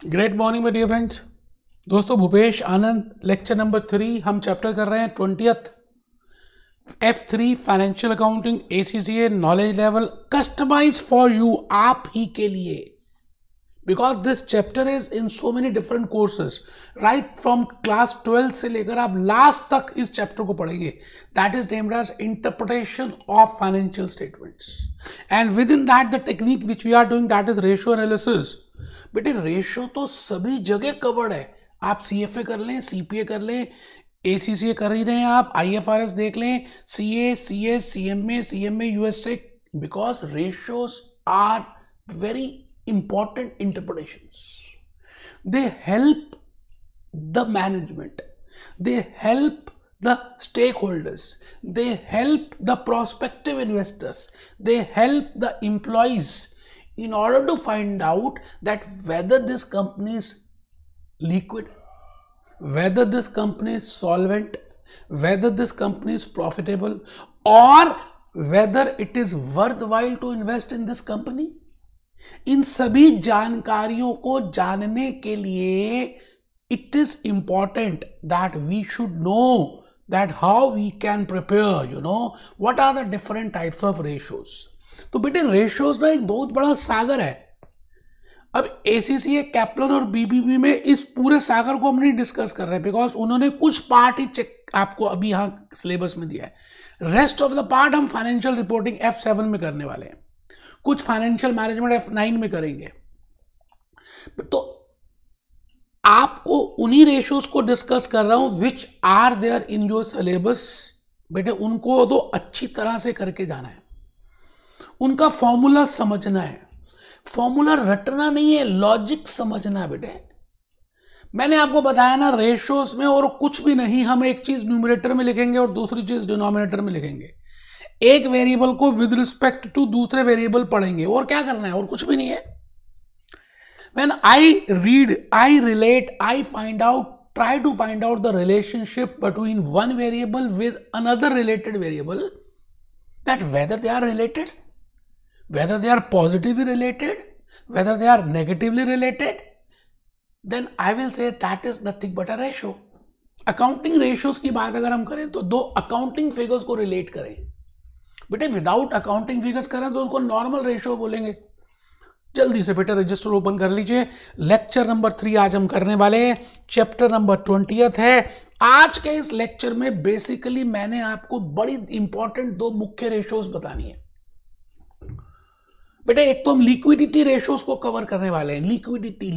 Great morning my dear friends. दोस्तों, भूपेश आनंद, lecture number 3। हम chapter कर रहे हैं 20th F3 financial accounting ACCA knowledge level customize for you, आप ही के लिए। Because this chapter is in so many different courses, right from class 12 से लेकर आप लास्ट तक इस चैप्टर को पढ़ेंगे। That is named as interpretation of financial statements, and within that the technique which we are doing, that is ratio analysis. बेटे ratio तो सभी जगह कवर्ड है। आप CFA कर लें, CPA कर लें, ACCA कर ही रहे हैं, आप IFRS देख लें, CA, CS, CMA, USA, because ratios are very important interpretations. They help the management, they help the stakeholders, they help the prospective investors, they help the employees in order to find out that whether this company is liquid, whether this company is solvent, whether this company is profitable, or whether it is worthwhile to invest in this company. इन सभी जानकारियों को जानने के लिए it is important that we should know that how we can prepare, what are the different types of ratios. तो बेटे ratios ना एक बहुत बड़ा सागर है। अब ACCA, कैप्लन और BBB में इस पूरे सागर को हम नहीं डिस्कस कर रहे हैं, बिकॉज उन्होंने कुछ पार्ट ही चेक आपको अभी यहाँ सिलेबस में दिया है। रेस्ट ऑफ द पार्ट हम फाइनेंशियल रिपोर्टिंग F7 में करने वाले हैं, कुछ फाइनेंशियल मैनेजमेंट F9 में करेंगे। तो आपको उन्हीं रेशियोज को डिस्कस कर रहा हूं which are there in your syllabus. बेटे उनको तो अच्छी तरह से करके जाना है, उनका फॉर्मूला समझना है। फॉर्मूला रटना नहीं है, लॉजिक समझना है। बेटे मैंने आपको बताया ना, रेशियोज में और कुछ भी नहीं, हम एक चीज न्यूमरेटर में लिखेंगे और दूसरी चीज डिनोमिनेटर में लिखेंगे। एक वेरिएबल को विद रिस्पेक्ट टू दूसरे वेरिएबल पढ़ेंगे, और क्या करना है, और कुछ भी नहीं है। When I read, I relate, I find out, try to find out the relationship between one variable with another related variable, that whether they are related, whether they are positively related, whether they are negatively related, then I will say that is nothing but a ratio. Accounting ratios की बात अगर हम करें तो दो accounting figures को relate करें। बेटे विदाउट अकाउंटिंग फिगर्स करें तो उसको नॉर्मल रेशियो बोलेंगे। जल्दी से बेटा रजिस्टर ओपन कर लीजिए। लेक्चर नंबर 3 आज हम करने वाले हैं, चैप्टर नंबर 20 है। आज के इस लेक्चर में बेसिकली मैंने आपको बड़ी इंपॉर्टेंट दो मुख्य रेशियोज बतानी है। बेटे एक तो हम लिक्विडिटी रेशियोज को कवर करने वाले हैं। Liquidity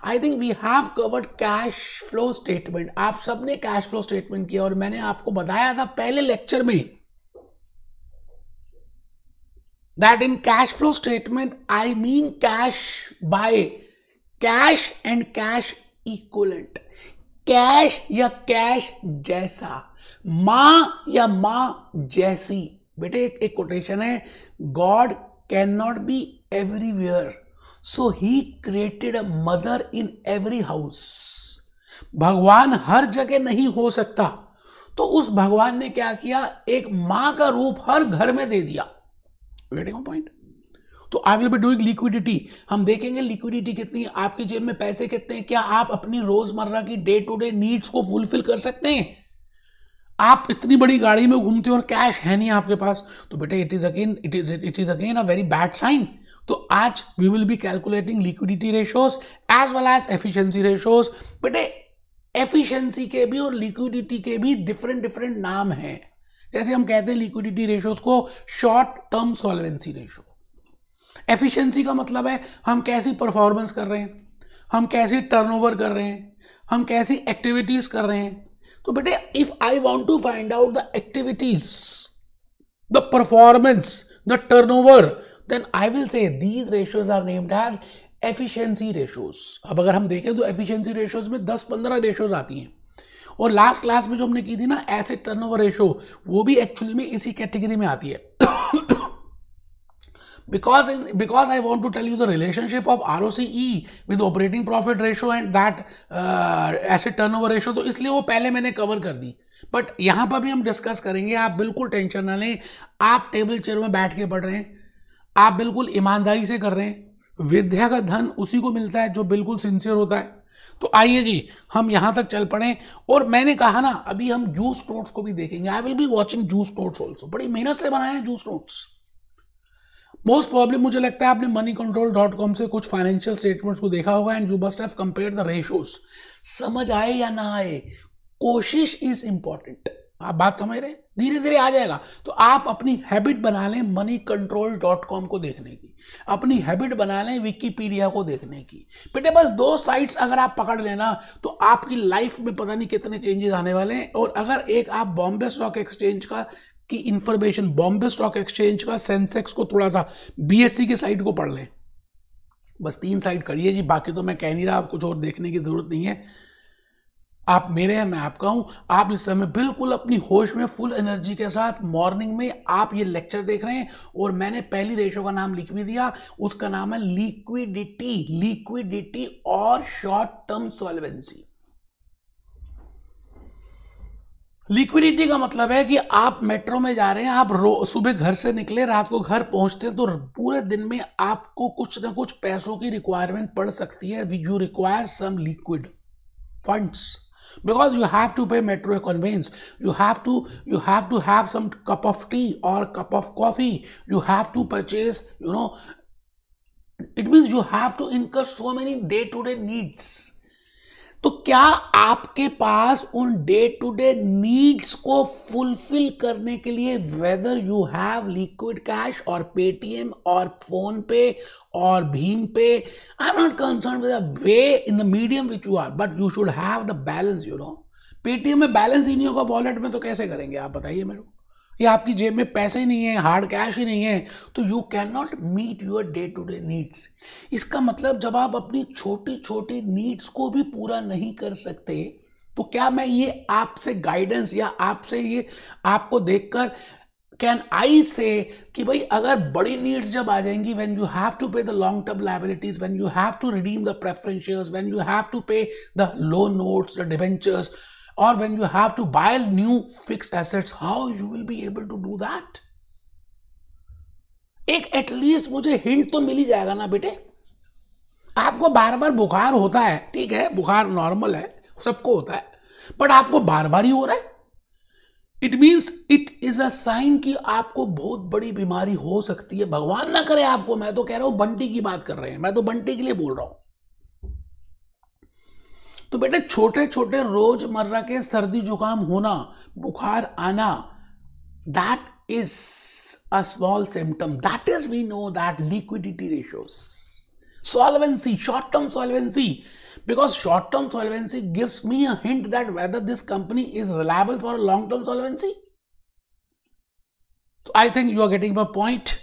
I think we have covered cash flow statement. आप सबने कैश फ्लो स्टेटमेंट किया और मैंने आपको बताया था पहले लेक्चर में that in cash flow statement I mean cash by cash and cash equivalent, cash या कैश जैसा, मां या मां जैसी। बेटे एक कोटेशन है, God can not be everywhere so he created a mother in every house. भगवान हर जगह नहीं हो सकता, तो उस भगवान ने क्या किया, एक मां का रूप हर घर में दे दिया। पॉइंट। तो I will be doing liquidity. हम देखेंगे लिक्विडिटी कितनी है, आपकी जेब में पैसे कितने हैं, क्या आप अपनी रोजमर्रा की डे टू डे नीड्स को फुलफिल कर सकते हैं। आप इतनी बड़ी गाड़ी में घूमते हो और कैश है नहीं आपके पास, तो बेटे it is again a very bad sign. तो आज we will be calculating liquidity ratios as well as efficiency ratios. बेटे एफिशिएंसी के भी और लिक्विडिटी के भी डिफरेंट नाम हैं। जैसे हम कहते हैं लिक्विडिटी रेशियोज को short term solvency ratio. Efficiency का मतलब है हम कैसी परफॉर्मेंस कर रहे हैं, हम कैसी टर्नओवर कर रहे हैं, हम कैसी एक्टिविटीज कर रहे हैं। तो बेटे if I want to find out the activities, the performance, the turnover, then I will say these ratios are named as efficiency ratios. अब अगर हम देखें तो एफिशिएंसी रेशियोज में 10-15 रेशियोज आती हैं, और लास्ट क्लास में जो हमने की थी ना एसेट टर्नओवर रेशियो, वो भी एक्चुअली में इसी कैटेगरी में आती है। because I want to tell you the relationship of ROCE with operating profit ratio and that asset turnover ratio, तो इसलिए वो पहले मैंने कवर कर दी, बट यहाँ पर भी हम डिस्कस करेंगे। आप बिल्कुल टेंशन ना लें, आप टेबल चेयर में बैठ के पढ़ रहे हैं, आप बिल्कुल ईमानदारी से कर रहे हैं, विद्या का धन उसी को मिलता है जो बिल्कुल सिंसियर होता है। तो आइए जी हम यहां तक चल पड़े, और मैंने कहा ना अभी हम जूस नोट्स को भी देखेंगे। I will be watching juice notes also, बड़ी मेहनत से बनाए हैं जूस नोट्स। मोस्ट प्रॉब्लम मुझे लगता है आपने moneycontrol.com से कुछ फाइनेंशियल स्टेटमेंट्स को देखा होगा and you must have compared the ratios. समझ आए या ना आए, कोशिश इज इंपॉर्टेंट। आप बात समझ रहे हैं, धीरे धीरे आ जाएगा। तो आप अपनी हैबिट बना लें moneycontrol.com को देखने की, अपनी हैबिट बना लें विकीपीडिया को देखने की। बेटे बस 2 साइट्स अगर आप पकड़ लेना तो आपकी लाइफ में पता नहीं कितने चेंजेस आने वाले हैं। और अगर एक आप बॉम्बे स्टॉक एक्सचेंज का की इंफॉर्मेशन, बॉम्बे स्टॉक एक्सचेंज का सेंसेक्स को थोड़ा सा बीएससी की साइट को पढ़ लें, बस 3 साइट करिए जी, बाकी तो मैं कह नहीं रहा, कुछ और देखने की जरूरत नहीं है। आप मेरे हैं, मैं आपका हूं। आप इस समय बिल्कुल अपनी होश में फुल एनर्जी के साथ मॉर्निंग में आप ये लेक्चर देख रहे हैं, और मैंने पहली रेशो का नाम लिख भी दिया, उसका नाम है लिक्विडिटी। लिक्विडिटी और शॉर्ट टर्म सॉल्वेंसी। लिक्विडिटी का मतलब है कि आप मेट्रो में जा रहे हैं, आप सुबह घर से निकले, रात को घर पहुंचते हैं, तो पूरे दिन में आपको कुछ ना कुछ पैसों की रिक्वायरमेंट पड़ सकती है। You require some liquid funds because you have to pay metro conveyance, you have to have some cup of tea or cup of coffee, you have to purchase, it means you have to incur so many day to day needs. तो क्या आपके पास उन day to day needs को fulfil करने के लिए, whether you have liquid cash और पेटीएम और फोन पे और Bhim pay, I am not concern with the way in the medium which you are, but you should have the balance. Paytm में balance ही नहीं होगा, वॉलेट में तो कैसे करेंगे आप बताइए मेरे को? या आपकी जेब में पैसे ही नहीं है, हार्ड कैश ही नहीं है, तो you can not meet your day to day needs. इसका मतलब जब आप अपनी छोटी छोटी नीड्स को भी पूरा नहीं कर सकते, तो क्या मैं ये आपसे गाइडेंस या आपसे ये आपको देखकर कैन आई से कि भाई अगर बड़ी नीड्स जब आ जाएंगी, when you have to pay the long term liabilities, when you have to redeem the preference shares, when you have to pay the loan notes, the debentures, or when you have to buy new fixed assets, how you will be able to do that? एक at least मुझे hint तो मिल ही जाएगा ना बेटे। आपको बार बार बुखार होता है, ठीक है, बुखार नॉर्मल है, सबको होता है, बट आपको बार बार ही हो रहा है, it means it is a sign कि आपको बहुत बड़ी बीमारी हो सकती है। भगवान ना करे आपको, मैं तो कह रहा हूं, बंटी की बात कर रहे हैं, मैं तो बंटी के लिए बोल रहा हूं। तो बेटे छोटे छोटे रोजमर्रा के सर्दी जुकाम होना, बुखार आना, that is a small symptom, that is we know that liquidity ratios, solvency, short term solvency, because short term solvency gives me a hint that whether this company is reliable for a long term solvency. So I think you are getting my point.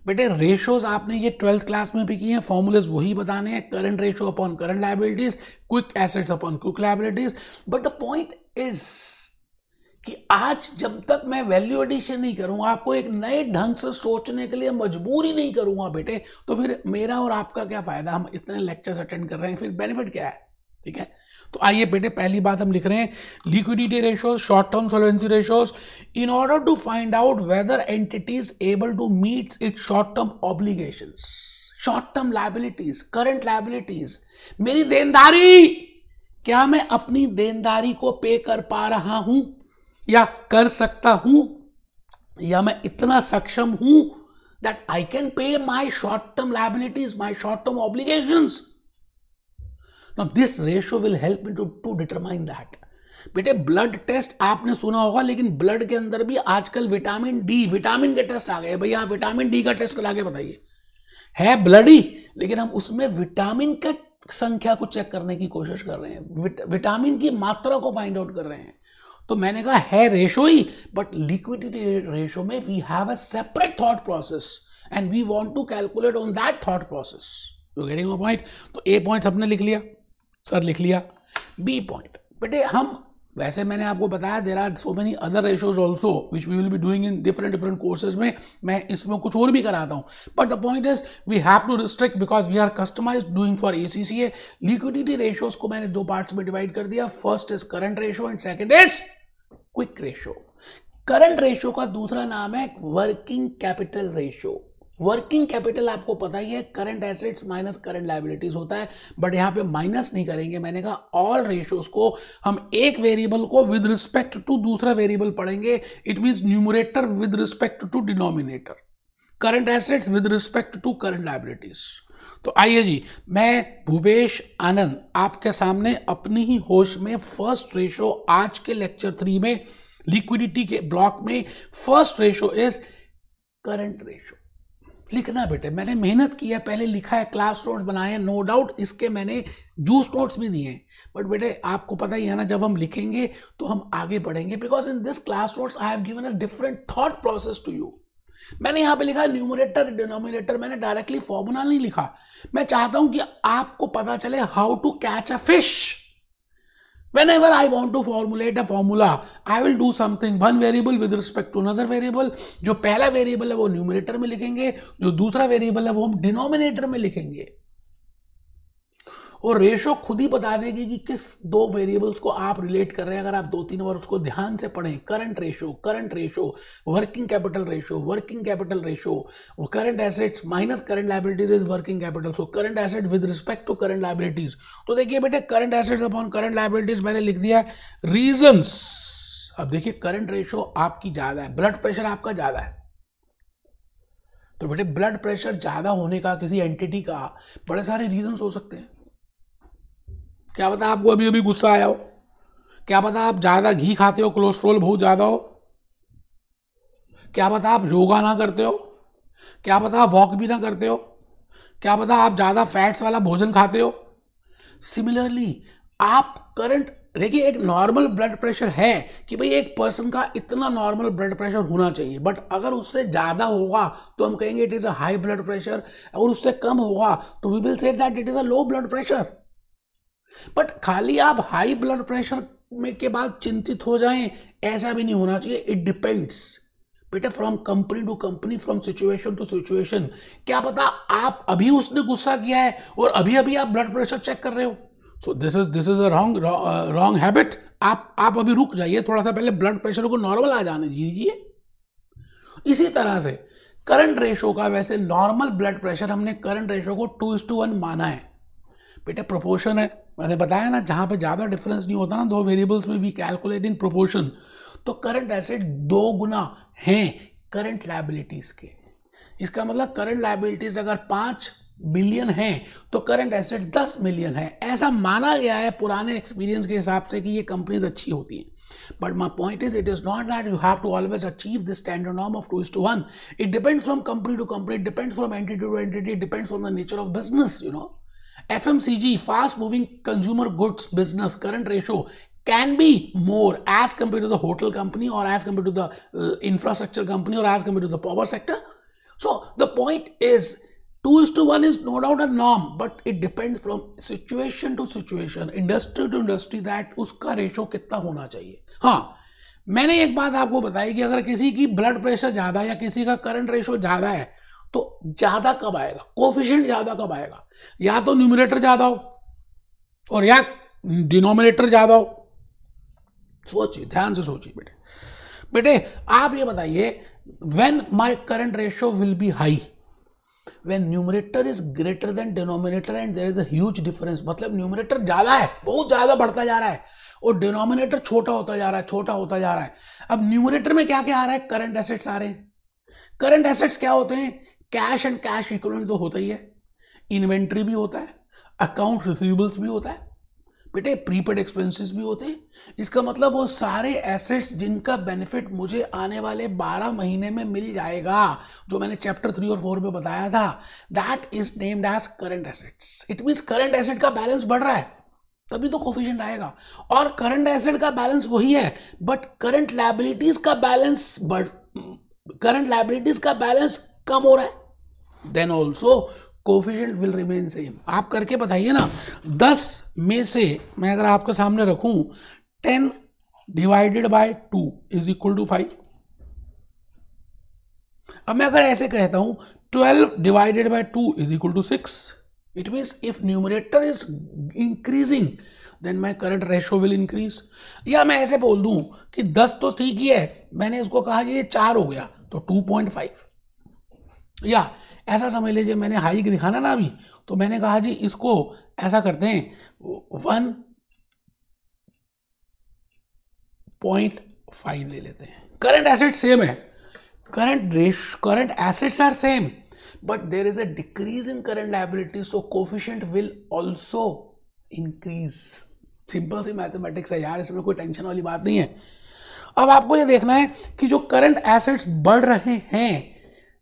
बेटे ratios आपने ये 12th class में भी किए हैं, formulas वही बताने हैं, current ratio upon current liabilities, quick assets upon quick liabilities. But the point is कि आज जब तक मैं वैल्यू एडिशन नहीं करूंगा, आपको एक नए ढंग से सोचने के लिए मजबूर ही नहीं करूंगा बेटे, तो फिर मेरा और आपका क्या फायदा? हम इतने लेक्चर्स अटेंड कर रहे हैं, फिर बेनिफिट क्या है? ठीक है, तो आइए बेटे पहली बात हम लिख रहे हैं, liquidity ratios, short term solvency ratios, in order to find out whether entity is able to meet its short term obligations, short term liabilities, current liabilities. मेरी देनदारी, क्या मैं अपनी देनदारी को पे कर पा रहा हूं या कर सकता हूं, या मैं इतना सक्षम हूं that I can pay my short term liabilities, my short term obligations. Now this ratio will help me to determine that. बेटे ब्लड टेस्ट आपने सुना होगा, लेकिन ब्लड के अंदर भी आजकल विटामिन डी, विटामिन के टेस्ट आ गए। भैया विटामिन डी का टेस्ट करा के बताइए, है ब्लड ही, लेकिन हम उसमें विटामिन का संख्या को चेक करने की कोशिश कर रहे हैं, विटामिन की मात्रा को फाइंड आउट कर रहे हैं। तो मैंने कहा है रेशो ही, बट लिक्विडिटी रेशो में we have a separate thought process and we want to calculate on that thought process. You getting my point? तो ए पॉइंट सबने लिख लिया, सर लिख लिया। बी पॉइंट बेटे, हम वैसे मैंने आपको बताया there are so many other ratios also which we will be doing in different courses में, मैं इसमें कुछ और भी कराता हूँ, but the point is we have to restrict because we are customize doing for ACCA। Liquidity ratios को मैंने 2 पार्ट्स में डिवाइड कर दिया, first is current ratio and second is quick ratio. Current ratio का दूसरा नाम है working capital ratio, working capital आपको पता ही है current assets minus current liabilities होता है, बट यहां पे माइनस नहीं करेंगे। मैंने कहा ऑल रेशियोज को हम एक वेरिएबल को विद रिस्पेक्ट टू दूसरा वेरिएबल पढ़ेंगे। It means numerator with respect to denominator, current assets with respect to current liabilities. तो आइए जी, मैं भूपेश आनंद आपके सामने अपनी ही होश में फर्स्ट रेशो आज के लेक्चर 3 में लिक्विडिटी के ब्लॉक में first ratio is current ratio. लिखना बेटे, मैंने मेहनत किया, पहले लिखा है, क्लास नोट्स बनाए हैं, नो डाउट इसके मैंने जूस नोट्स भी दिए हैं, बट बेटे आपको पता ही है ना, जब हम लिखेंगे तो हम आगे बढ़ेंगे, because in this class notes I have given a different thought process to you. मैंने यहां पे लिखा न्यूमरेटर डिनोमिनेटर, मैंने डायरेक्टली फॉर्मूला नहीं लिखा। मैं चाहता हूं कि आपको पता चले how to catch a fish. Whenever I want to formulate a formula, I will do something, one variable with respect to another variable। जो पहला वेरिएबल है वो न्यूमरेटर में लिखेंगे, जो दूसरा वेरिएबल है वो हम डिनोमिनेटर में लिखेंगे, और रेशो खुद ही बता देगी कि किस दो वेरिएबल्स को आप रिलेट कर रहे हैं। अगर आप 2-3 बार उसको ध्यान से पढ़ें, current ratio, working capital ratio, current assets minus current liabilities is working capital, so current asset with respect to current liabilities. तो देखिए बेटे, current assets upon current liabilities मैंने लिख दिया रीजंस। अब देखिए करंट रेशो आपकी ज्यादा है, ब्लड प्रेशर आपका ज्यादा है, तो बेटे ब्लड प्रेशर ज्यादा होने का किसी एंटिटी का बड़े सारे रीजंस हो सकते हैं। क्या पता आपको अभी अभी गुस्सा आया हो, क्या पता आप ज्यादा घी खाते हो, कोलेस्ट्रॉल बहुत ज्यादा हो, क्या पता आप योगा ना करते हो, क्या पता आप वॉक भी ना करते हो, क्या पता आप ज्यादा फैट्स वाला भोजन खाते हो। सिमिलरली आप करंट, देखिए एक नॉर्मल ब्लड प्रेशर है कि भाई एक पर्सन का इतना नॉर्मल ब्लड प्रेशर होना चाहिए, बट अगर उससे ज्यादा होगा तो हम कहेंगे it is a high blood pressure, और उससे कम होगा तो we will say that it is a low blood pressure. But खाली आप हाई ब्लड प्रेशर में के बाद चिंतित हो जाएं, ऐसा भी नहीं होना चाहिए। इट डिपेंड्स बेटा from company to company, from situation to situation. क्या पता आप अभी उसने गुस्सा किया है और अभी अभी आप ब्लड प्रेशर चेक कर रहे हो, so this is a wrong habit. आप अभी रुक जाइए, थोड़ा सा पहले ब्लड प्रेशर को नॉर्मल आ जाने दीजिए। इसी तरह से करंट रेशो का, वैसे नॉर्मल ब्लड प्रेशर हमने करंट रेशो को 2:1 माना है बेटा, प्रोपोर्शन है, मैंने बताया ना, जहां पे ज्यादा डिफरेंस नहीं होता ना दो वेरिएबल्स में, वी कैलकुलेट इन प्रोपोर्शन। तो करंट एसेट 2 गुना हैं करंट लायबिलिटीज के। इसका मतलब करंट लायबिलिटीज अगर 5 बिलियन है तो करंट एसेट 10 मिलियन है, ऐसा माना गया है पुराने एक्सपीरियंस के हिसाब से कि ये कंपनीज अच्छी होती हैं। But my point is, it is not that you have to always achieve this standard norm of 2:1. It depends from company to company, it depends from entity to entity, it depends from the nature of business, you know. FMCG, fast moving consumer goods business, current ratio can be more as compared to the hotel company, or as compared to the infrastructure company, or as compared to the power sector. So the point is 2:1 is no doubt a norm, but it depends from situation to situation, industry to industry, that उसका ratio कितना होना चाहिए। हाँ, मैंने एक बात आपको बताई कि अगर किसी की ब्लड प्रेशर ज्यादा या किसी का करंट रेशो ज्यादा है तो ज्यादा कब आएगा, कोफिशिएंट ज्यादा कब आएगा, या तो न्यूमरेटर ज्यादा हो और या डिनोमिनेटर ज्यादा हो। सोचिए, ध्यान से सोचिए बेटे आप ये बताइए, when my current ratio will be high, when numerator is greater than denominator and there is a huge difference, मतलब न्यूमरेटर ज्यादा है, बहुत ज्यादा बढ़ता जा रहा है, और डिनोमिनेटर छोटा होता जा रहा है। अब न्यूमरेटर में क्या क्या आ रहा है, करंट एसेट्स आ रहे हैं। करंट एसेट्स क्या होते हैं, कैश एंड कैश इक्विवेलेंट तो होता ही है, इन्वेंट्री भी होता है, अकाउंट रिसीवेबल्स भी होता है बेटे, प्रीपेड एक्सपेंसेस भी होते हैं। इसका मतलब वो सारे एसेट्स जिनका बेनिफिट मुझे आने वाले 12 महीने में मिल जाएगा, जो मैंने चैप्टर 3 और 4 में बताया था, that is named as current assets. It means current asset का बैलेंस बढ़ रहा है तभी तो कोफिशिएंट आएगा, और करंट एसेट का बैलेंस वही है, बट करंट लायबिलिटीज का बैलेंस कम हो रहा है, then also coefficient will remain same. आप करके बताइए ना, 10 में से मैं अगर आपके सामने रखूं 10 divided by 2 is equal to 5। अब मैं अगर ऐसे कहता हूं 12 divided by 2 is equal to 6, it means if numerator is increasing then my current ratio will increase. या मैं ऐसे बोल दूं कि 10 तो ठीक ही है, मैंने इसको कहा कि ये 4 हो गया तो 2.5, या ऐसा समझ लीजिए मैंने हाई दिखाना ना अभी, तो मैंने कहा जी इसको ऐसा करते हैं 1.5 ले लेते हैं। करंट एसेट सेम है, current assets are same, but there is a decrease in current liability, so coefficient will also increase. Simple सी मैथमेटिक्स है यार, इसमें कोई टेंशन वाली बात नहीं है। अब आपको ये देखना है कि जो करंट एसेट्स बढ़ रहे हैं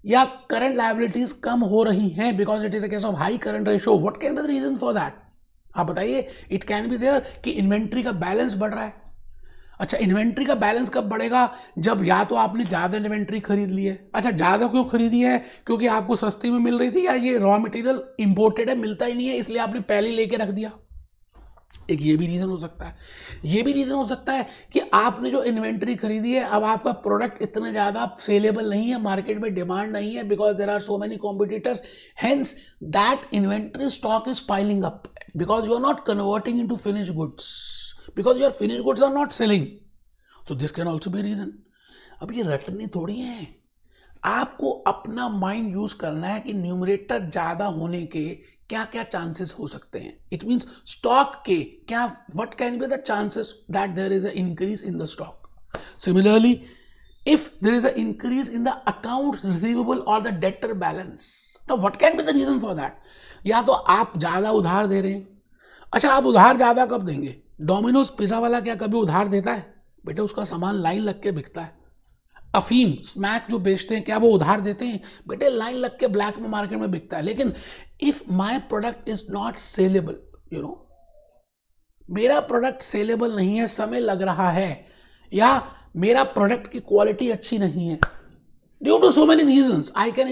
या करंट लायबिलिटीज कम हो रही हैं because it is a case of high current ratio, what can be the reason for that? आप बताइए। इट कैन बी देयर कि इन्वेंट्री का बैलेंस बढ़ रहा है। अच्छा, इन्वेंट्री का बैलेंस कब बढ़ेगा? जब या तो आपने ज्यादा इन्वेंट्री खरीद ली है। अच्छा, ज्यादा क्यों खरीदी है? क्योंकि आपको सस्ती में मिल रही थी, या ये रॉ मटेरियल इंपोर्टेड है, मिलता ही नहीं है, इसलिए आपने पहले लेके रख दिया। एक ये भी रीजन हो सकता है। ये भी रीजन हो सकता है कि आपने जो इन्वेंट्री खरीदी है, अब आपका प्रोडक्ट इतना ज्यादा सेलेबल नहीं है, मार्केट में डिमांड नहीं है, because there are so many competitors, hence that inventory stock is piling up because you are not converting into finished goods, because your finished goods are not selling. So this can also be reason. अब ये रटनी थोड़ी है, आपको अपना mind use करना है कि numerator ज्यादा होने के क्या क्या चांसेस हो सकते हैं। इट मींस स्टॉक के क्या, what can be the chances that there is a increase in the stock. Similarly if there is a increase in the account receivable और द डेटर बैलेंस, तो what can be the reason for that? या तो आप ज्यादा उधार दे रहे हैं। अच्छा, आप उधार ज्यादा कब देंगे? डोमिनोज पिज्जा वाला क्या कभी उधार देता है? बेटा उसका सामान लाइन लग के बिकता है। अफीम स्मैक जो बेचते हैं क्या वो उधार देते हैं? बेटे लाइन लग के ब्लैक में मार्केट में बिकता है। लेकिन if my product is not saleable, you know, मेरा प्रोडक्ट सेलेबल नहीं है, समय लग रहा है, या मेरा प्रोडक्ट की क्वालिटी अच्छी नहीं है, due to so many reasons, I can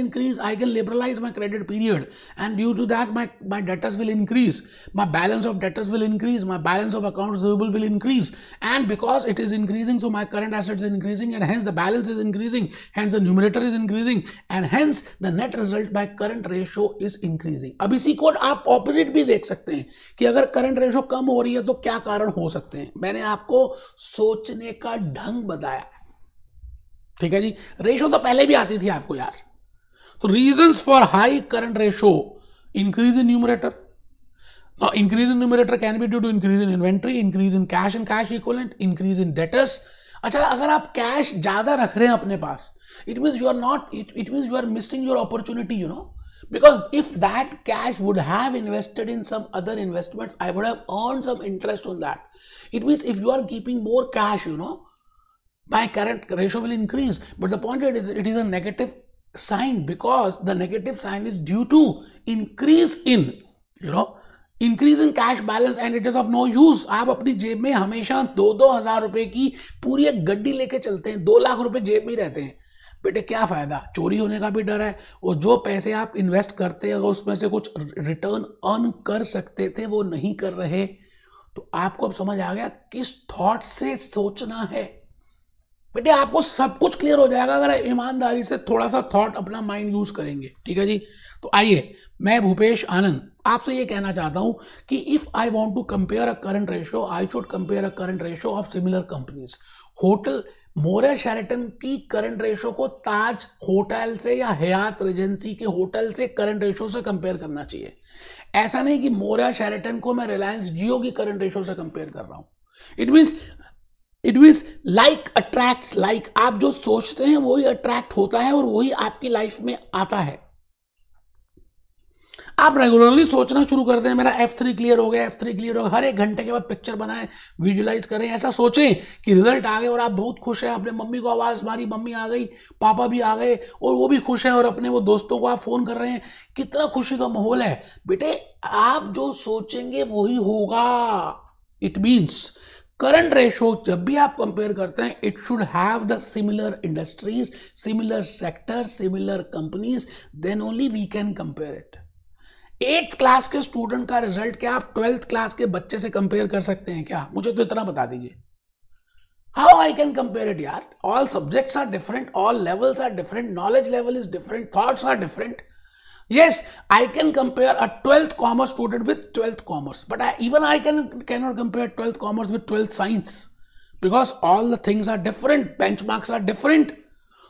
liberalize my credit period, and due to that my debtors will increase, my balance of debtors will increase, my balance of accounts receivable will increase, and because it is increasing, so my current assets is increasing, and hence the balance is increasing, hence the numerator is increasing, and hence the net result by current ratio is increasing. अब इसी को आप opposite भी देख सकते हैं कि अगर करंट रेशो कम हो रही है तो क्या कारण हो सकते हैं। मैंने आपको सोचने का ढंग बताया, ठीक है जी। रेशो तो पहले भी आती थी आपको यार। तो reasons for high current ratio, increase in numerator. Now increase in numerator can be due to increase in inventory, increase in cash and cash equivalent, increase in debtors. अच्छा, अगर आप कैश ज्यादा रख रहे हैं अपने पास, it means you are not, it means you are missing your opportunity, you know, because if that cash would have invested in some other investments, I would have earned some interest on that. It means if you are keeping more cash, you know, my current ratio will increase. But the point is, it is a negative sign, because the negative sign is due to increase in, you know, increase in cash balance, and it is of no use. आप अपनी जेब में हमेशा 2,000 रुपए की पूरी एक गड्डी लेके चलते हैं, 2 लाख रुपए जेब में ही रहते हैं। बेटे क्या फायदा, चोरी होने का भी डर है, और जो पैसे आप इन्वेस्ट करते हैं अगर उसमें से कुछ रिटर्न अर्न कर सकते थे वो नहीं कर रहे। तो आपको अब समझ आ गया किस थॉट से सोचना है। बेटे आपको सब कुछ क्लियर हो जाएगा अगर ईमानदारी से थोड़ा सा थॉट अपना माइंड यूज करेंगे, ठीक है जी। तो आइए, मैं भूपेश आनंद आपसे ये कहना चाहता हूं कि if I want to compare a current ratio, I should compare a current ratio of similar companies. Hotel Maurya Sheraton की करंट रेशियो को ताज होटल से या हयात रेजेंसी के होटल से करंट रेशियो से कंपेयर करना चाहिए। ऐसा नहीं कि मोरिया शेरेटन को मैं रिलायंस जियो की करंट रेशियो से कंपेयर कर रहा हूं। It means like attracts like, आप जो सोचते हैं वही अट्रैक्ट होता है और वही आपकी लाइफ में आता है। आप रेगुलरली सोचना शुरू कर दें, मेरा F3 क्लियर हो गया, F3 क्लियर हो गया, हर एक घंटे के बाद पिक्चर बनाएं, विजुलाइज करें, ऐसा सोचें कि रिजल्ट आ गए और आप बहुत खुश हैं। अपने मम्मी को आवाज मारी, मम्मी आ गई, पापा भी आ गए और वो भी खुश है, और अपने वो दोस्तों को आप फोन कर रहे हैं, कितना खुशी का माहौल है। बेटे आप जो सोचेंगे वही होगा। इट मीन्स करंट रेशो जब भी आप कंपेयर करते हैं, it should have the similar industries, similar sector, similar companies, then only we can compare it. 8th class के स्टूडेंट का रिजल्ट क्या आप 12th क्लास के बच्चे से कंपेयर कर सकते हैं क्या? मुझे तो इतना बता दीजिए। How I can compare it यार? All subjects are different, all levels are different, knowledge level is different, thoughts are different. Yes, I can compare a 12th commerce student with 12th commerce, but I cannot compare 12th commerce with 12th science, because all the things are different, benchmarks are different.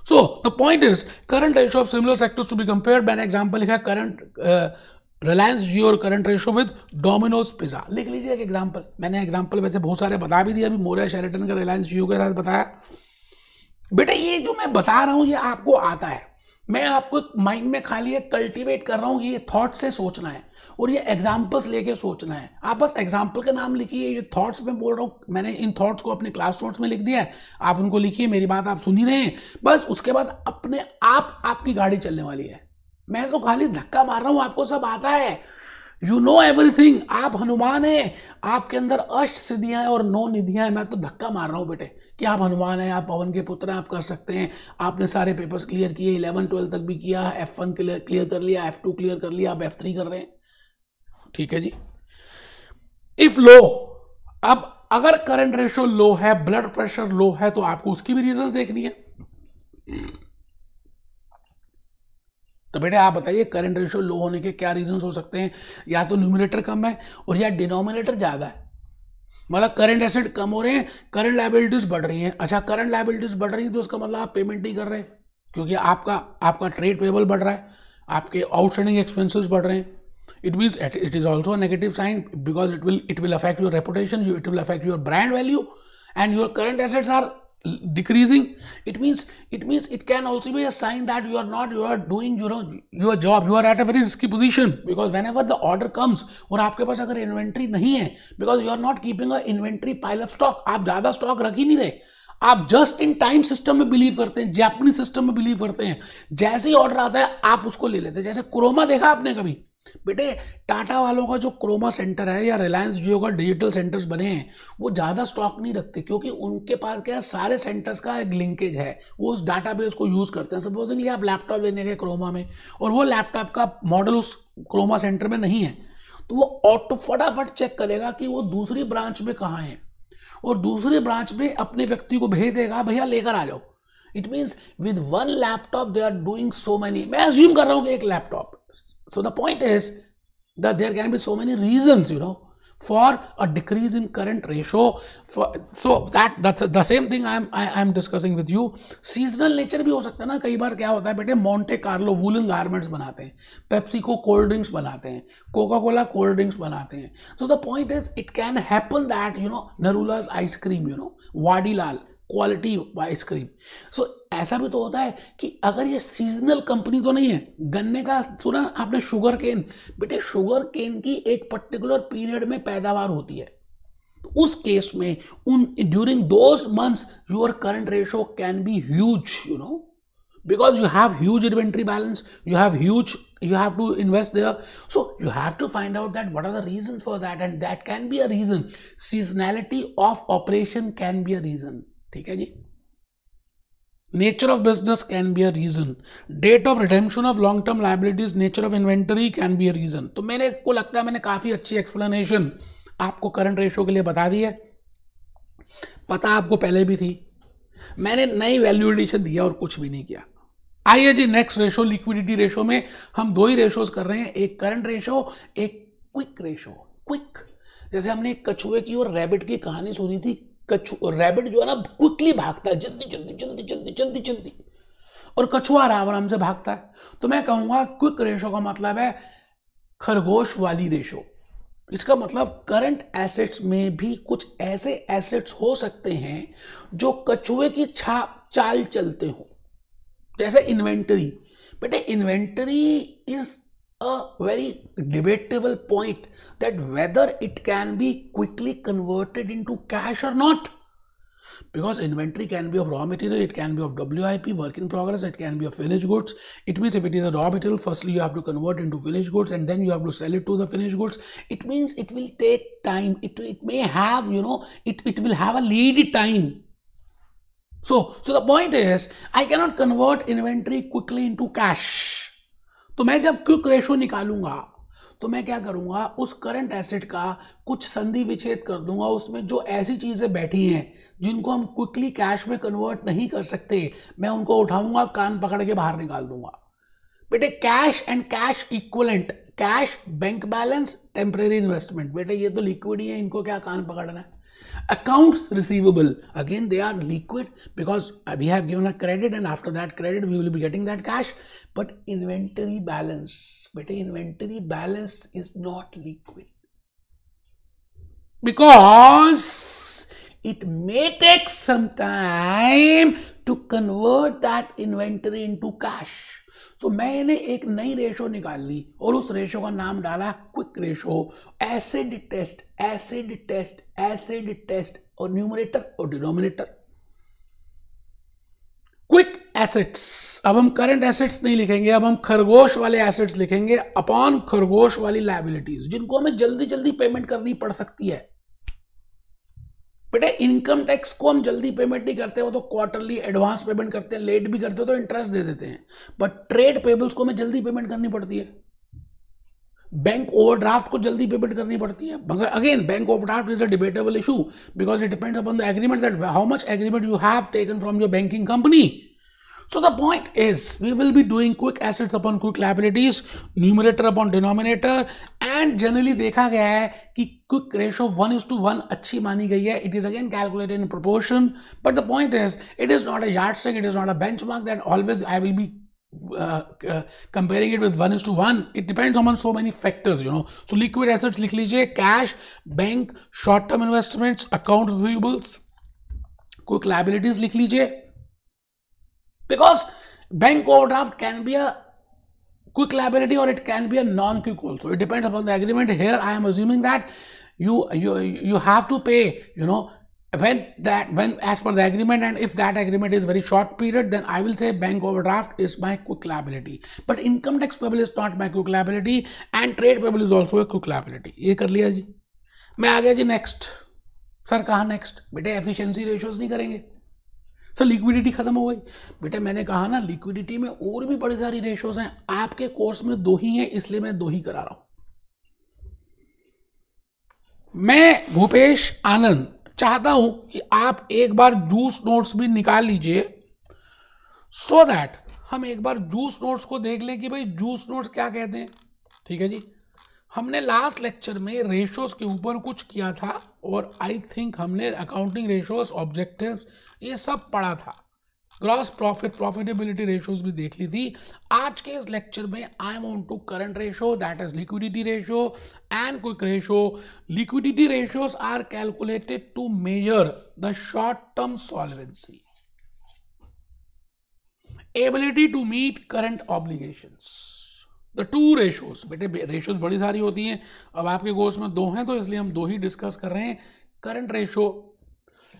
So the point is current ratio of similar sectors to be compared. मैंने example लिखा current Reliance Jio और current ratio with Domino's pizza. लिख लीजिए एक example. मैंने example वैसे बहुत सारे बता भी दिया, अभी मोरिया शेरेटन का रिलायंस जियो के साथ बताया। बेटा ये जो मैं बता रहा हूं ये आपको आता है, मैं आपको माइंड में खाली कल्टीवेट कर रहा हूं, ये थॉट से सोचना है और ये एग्जांपल्स लेके सोचना है। आप बस एग्जांपल का नाम लिखिए, ये थॉट्स में बोल रहा हूं, मैंने इन थॉट्स को अपने क्लास नोट्स में लिख दिया है, आप उनको लिखिए, मेरी बात आप सुन ही रहे हैं बस। उसके बाद अपने आप आपकी गाड़ी चलने वाली है। मैं तो खाली धक्का मार रहा हूं, आपको सब आता है, यू नो एवरीथिंग। आप हनुमान हैं, आपके अंदर अष्ट सिद्धियां हैं और 9 निधियां हैं। मैं तो धक्का मार रहा हूं बेटे कि आप हनुमान हैं, आप पवन के पुत्र हैं, आप कर सकते हैं। आपने सारे पेपर्स क्लियर किए, 11-12 तक भी किया, F1 क्लियर कर लिया, F2 क्लियर कर लिया, आप F3 कर रहे हैं। ठीक है जी। इफ लो, अब अगर करंट रेशियो लो है, ब्लड प्रेशर लो है, तो आपको उसकी भी रीजन देखनी है। तो बेटे आप बताइए करंट रेशियो लो होने के क्या रीजंस हो सकते हैं। या तो न्यूमरेटर कम है और या डिनोमिनेटर ज्यादा है, मतलब करंट एसेट कम हो रहे हैं, करंट लायबिलिटीज बढ़ रही हैं। अच्छा करंट लायबिलिटीज बढ़ रही है तो उसका मतलब आप पेमेंट नहीं कर रहे क्योंकि आपका ट्रेड पेबल बढ़ रहा है, आपके आउटस्टैंडिंग एक्सपेंसेस बढ़ रहे हैं। It means it is also negative sign because it will affect your reputation, it will affect your brand value and your current assets are decreasing. It means it can also be a sign that you are doing your job, you are at a very risky position because whenever the order comes और आपके पास अगर inventory नहीं है, because you are not keeping a inventory pile of stock, आप ज्यादा stock रख ही नहीं रहे, आप जस्ट इन टाइम सिस्टम में बिलीव करते हैं, जापानीज सिस्टम में बिलीव करते हैं। जैसे ही ऑर्डर आता है आप उसको ले लेते हैं। जैसे क्रोमा देखा आपने कभी बेटे, टाटा वालों का जो क्रोमा सेंटर है या रिलायंस जियो का डिजिटल सेंटर्स बने हैं, वो ज़्यादा स्टॉक नहीं रखते क्योंकि उनके पास क्या है, सारे सेंटर्स का एक लिंकेज है, वो उस डाटाबेस को यूज़ करते हैं। सपोजिंगली आप लैपटॉप लेने गए क्रोमा में और वो लैपटॉप का मॉडल उस क्रोमा सेंटर में नहीं है, तो वो ऑटो फटाफट चेक करेगा कि वो दूसरी ब्रांच में कहाँ है और दूसरी ब्रांच में अपने व्यक्ति को भेज देगा, भैया लेकर आ जाओ। It means with one laptop they are doing so many, मैं अज्यूम कर रहा हूँ कि एक laptop. So the point is that there can be so many reasons, for a decrease in current ratio. So that's the same thing I am discussing with you. Seasonal nature भी हो सकता है ना। कई बार क्या होता है बेटे, मोंटे कार्लो वूलन गारमेंट्स बनाते हैं, पेप्सी को कोल्ड ड्रिंक्स बनाते हैं, कोका कोला कोल्ड ड्रिंक्स बनाते हैं। So the point is it can happen that Narula's ice cream, Vadilal Kwality ice cream. So ऐसा भी तो होता है कि अगर ये सीजनल कंपनी तो नहीं है। गन्ने का सुना आपने, शुगर केन, बेटे शुगर केन की एक पर्टिकुलर पीरियड में पैदावार होती है, तो उस केस में during those months your current ratio can be huge, because you have huge inventory balance, you have to invest there, so you have to find out that what are the reasons for that, and that can be a reason. Seasonality of operation can be a reason. ठीक है जी। Nature of business can be a reason. Date of redemption of long term liabilities, nature of inventory can be a reason. तो मेरे को लगता है मैंने काफी अच्छी एक्सप्लेनेशन आपको करंट रेशियो के लिए बता दी है। पता आपको पहले भी थी, मैंने नई वैल्यू एडिशन दिया और कुछ भी नहीं किया। आइए जी नेक्स्ट रेशो, लिक्विडिटी रेशो में हम 2 ही रेशोज कर रहे हैं, एक करंट रेशो, एक क्विक रेशो। क्विक जैसे हमने कछुए की और रैबिट की कहानी सुनी थी। रैबिट जो है ना क्विकली भागता है, जल्दी जल्दी जल्दी जल्दी जल्दी जल्दी, और कछुआ आराम आराम से भागता है। तो मैं कहूंगा क्विक रेशो का मतलब है खरगोश वाली रेशो। इसका मतलब करंट एसेट्स में भी कुछ ऐसे एसेट्स हो सकते हैं जो कछुए की चाल चलते हो, जैसे इन्वेंटरी। बेटे inventory is a very debatable point that whether it can be quickly converted into cash or not, because inventory can be of raw material, it can be of WIP, work in progress, it can be of finished goods. It means if it is a raw material, firstly you have to convert into finished goods and then you have to sell it to the finished goods. It means it will take time, it may have it will have a lead time. So the point is I cannot convert inventory quickly into cash. तो मैं जब quick ratio निकालूंगा तो मैं क्या करूंगा, उस current asset का कुछ संधि विच्छेद कर दूंगा, उसमें जो ऐसी चीजें बैठी हैं जिनको हम क्विकली कैश में कन्वर्ट नहीं कर सकते, मैं उनको उठाऊंगा, कान पकड़ के बाहर निकाल दूंगा। बेटे cash and cash equivalent cash, bank balance, temporary investment. बेटे ये तो लिक्विड ही है, इनको क्या कान पकड़ना है। Accounts receivable, again they are liquid because we have given a credit and after that credit we will be getting that cash. But inventory balance, beta, inventory balance is not liquid because it may take some time to convert that inventory into cash. So मैंने एक नई ratio निकाल ली और उस ratio का नाम डाला quick ratio. Acid test, acid test, acid test, और न्यूमरेटर और डिनोमिनेटर। क्विक एसेट्स, अब हम करंट एसेट्स नहीं लिखेंगे, अब हम खरगोश वाले एसेट्स लिखेंगे अपॉन खरगोश वाली लायबिलिटीज, जिनको हमें जल्दी जल्दी पेमेंट करनी पड़ सकती है। बेटे इनकम टैक्स को हम जल्दी पेमेंट नहीं करते, वो तो क्वार्टरली एडवांस पेमेंट करते हैं, लेट भी करते हो तो इंटरेस्ट दे देते हैं। बट ट्रेड पेबल्स को हमें जल्दी पेमेंट करनी पड़ती है, बैंक ओवरड्राफ्ट को जल्दी पेमेंट करनी पड़ती है। मगर again bank overdraft is a debatable issue because it depends upon the agreement, that how much agreement you have taken from your banking company. So the point is we will be doing quick assets upon quick liabilities, numerator upon denominator, and generally देखा गया है कि quick ratio 1:1 अच्छी मानी गई है. It is again calculated in proportion, but the point is it is not a yardstick, it is not a benchmark that always I will be comparing it with 1:1. It depends on so many factors, you know. So liquid assets लिख लीजिए, cash, bank, short term investments, account receivables, quick liabilities लिख लीजिए. Because bank overdraft can be a quick liability or it can be a non-quick also. It depends upon the agreement. Here I am assuming that you have to pay, you know, when as per the agreement, and if that agreement is very short period, then I will say bank overdraft is my quick liability. But income tax payable is not my quick liability, and trade payable is also a quick liability. ये कर लिया जी. मैं आ गया जी next. Sir कहाँ next? बेटे efficiency ratios नहीं करेंगे sir, liquidity खत्म हो गई. बेटा मैंने कहा ना लिक्विडिटी में और भी बड़ी सारी रेशियोज हैं, आपके कोर्स में 2 ही हैं, इसलिए मैं 2 ही करा रहा हूं. मैं भूपेश आनंद चाहता हूं कि आप एक बार जूस नोट्स भी निकाल लीजिए, सो दैट हम एक बार जूस नोट्स को देख लें कि भाई जूस नोट्स क्या कहते हैं. ठीक है जी. हमने लास्ट लेक्चर में रेशोज के ऊपर कुछ किया था और आई थिंक हमने अकाउंटिंग रेशोज, ऑब्जेक्टिव्स, ये सब पढ़ा था. ग्रॉस प्रॉफिट, प्रॉफिटेबिलिटी रेशोज भी देख ली थी. आज के इस लेक्चर में I am on to current ratio, that is liquidity ratio and quick ratio. Liquidity ratios are calculated to measure the short term solvency, ability to meet current obligations. The 2 ratios. बेटे ratios बड़ी सारी होती हैं, अब आपके course में 2 हैं तो इसलिए हम 2 ही डिस्कस कर रहे हैं. करंट रेशो,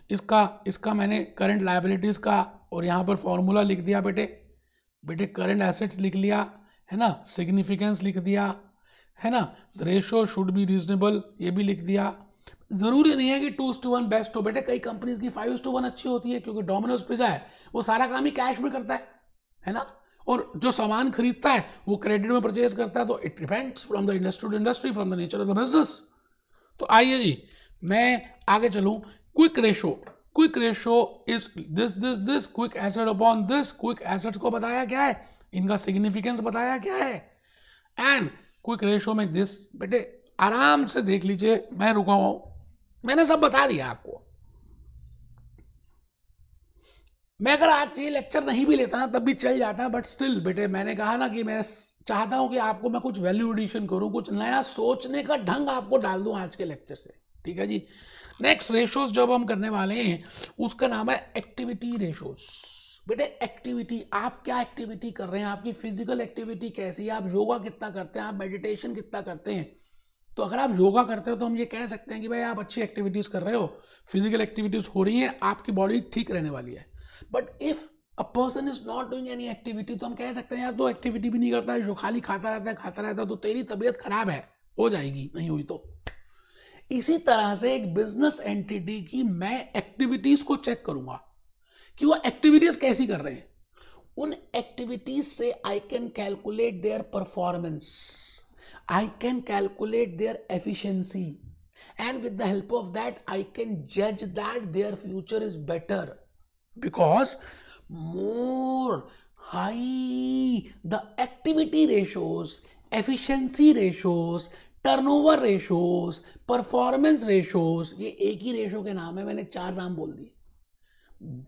इसका मैंने करंट लायबिलिटीज का और यहाँ पर फॉर्मूला लिख दिया. बेटे करंट एसेट्स लिख लिया है ना, सिग्निफिकेंस लिख दिया है ना, the ratio should be reasonable ये भी लिख दिया. जरूरी नहीं है कि 2:1 बेस्ट हो. बेटे कई कंपनीज की 5:1 अच्छी होती है, क्योंकि डोमिनोज पिज़्ज़ा है वो सारा काम ही कैश में करता है ना, और जो सामान खरीदता है वो क्रेडिट में परचेज करता है. तो it depends from the industry to industry, from the nature of the business. तो आइए जी मैं आगे चलूं. Quick ratio is this quick asset upon this. Quick assets को बताया क्या है, इनका सिग्निफिकेंस बताया क्या है, एंड क्विक रेशो में दिस. बेटे आराम से देख लीजिए, मैं रुका हूं, मैंने सब बता दिया आपको. मैं अगर आज ये लेक्चर नहीं भी लेता ना तब भी चल जाता, बट स्टिल बेटे मैंने कहा ना कि मैं चाहता हूं कि आपको मैं कुछ वैल्यू एडिशन करूं, कुछ नया सोचने का ढंग आपको डाल दूं आज के लेक्चर से. ठीक है जी. नेक्स्ट रेशोज जब हम करने वाले हैं उसका नाम है एक्टिविटी रेशोज. बेटे एक्टिविटी, आप क्या एक्टिविटी कर रहे हैं, आपकी फिजिकल एक्टिविटी कैसी है, आप योगा कितना करते हैं, आप मेडिटेशन कितना करते हैं. तो अगर आप योगा करते हो तो हम ये कह सकते हैं कि भाई आप अच्छी एक्टिविटीज कर रहे हो, फिजिकल एक्टिविटीज हो रही हैं, आपकी बॉडी ठीक रहने वाली है. But if a person is not doing any activity, तो हम कह सकते हैं यार तो एक्टिविटी भी नहीं करता है, जो खाली खाता रहता है, तो तेरी तबीयत खराब है, हो जाएगी नहीं हुई तो. इसी तरह से एक बिजनेस एंटिटी की मैं एक्टिविटीज को चेक करूंगा कि वो एक्टिविटीज कैसी कर रहे हैं. उन एक्टिविटीज से I can calculate their performance, I can calculate their efficiency, and with the help of that I can जज that their future is better. Because more high the activity ratios efficiency ratios, turnover ratios, performance ratios, ये एक ही ratio के नाम है, मैंने 4 नाम बोल दिए।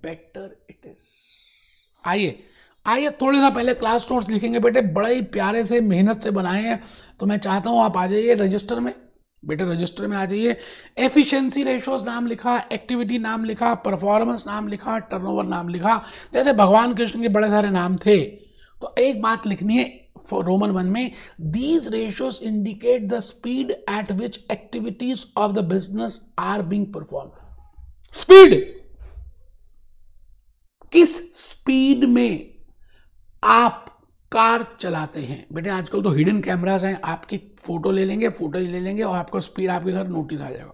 Better it is. आइए आइए थोड़ी सा पहले क्लास नोट्स लिखेंगे बेटे, बड़े ही प्यारे से मेहनत से बनाए हैं, तो मैं चाहता हूं आप आ जाइए रजिस्टर में, बेटे रजिस्टर में आ जाइए। एफिशिएंसी रेशोज नाम लिखा, एक्टिविटी नाम लिखा, परफॉर्मेंस नाम लिखा, टर्नओवर नाम लिखा, जैसे भगवान कृष्ण के बड़े सारे नाम थे। तो एक बात लिखनी है रोमन 1 में, these ratios indicate the speed at which activities of the business are being perform. Speed, किस स्पीड में आप कार चलाते हैं। बेटे आजकल तो हिडन कैमरास हैं, आपकी फोटो ले लेंगे, फुटेज ले लेंगे और आपका स्पीड आपके घर नोटिस आ जाएगा।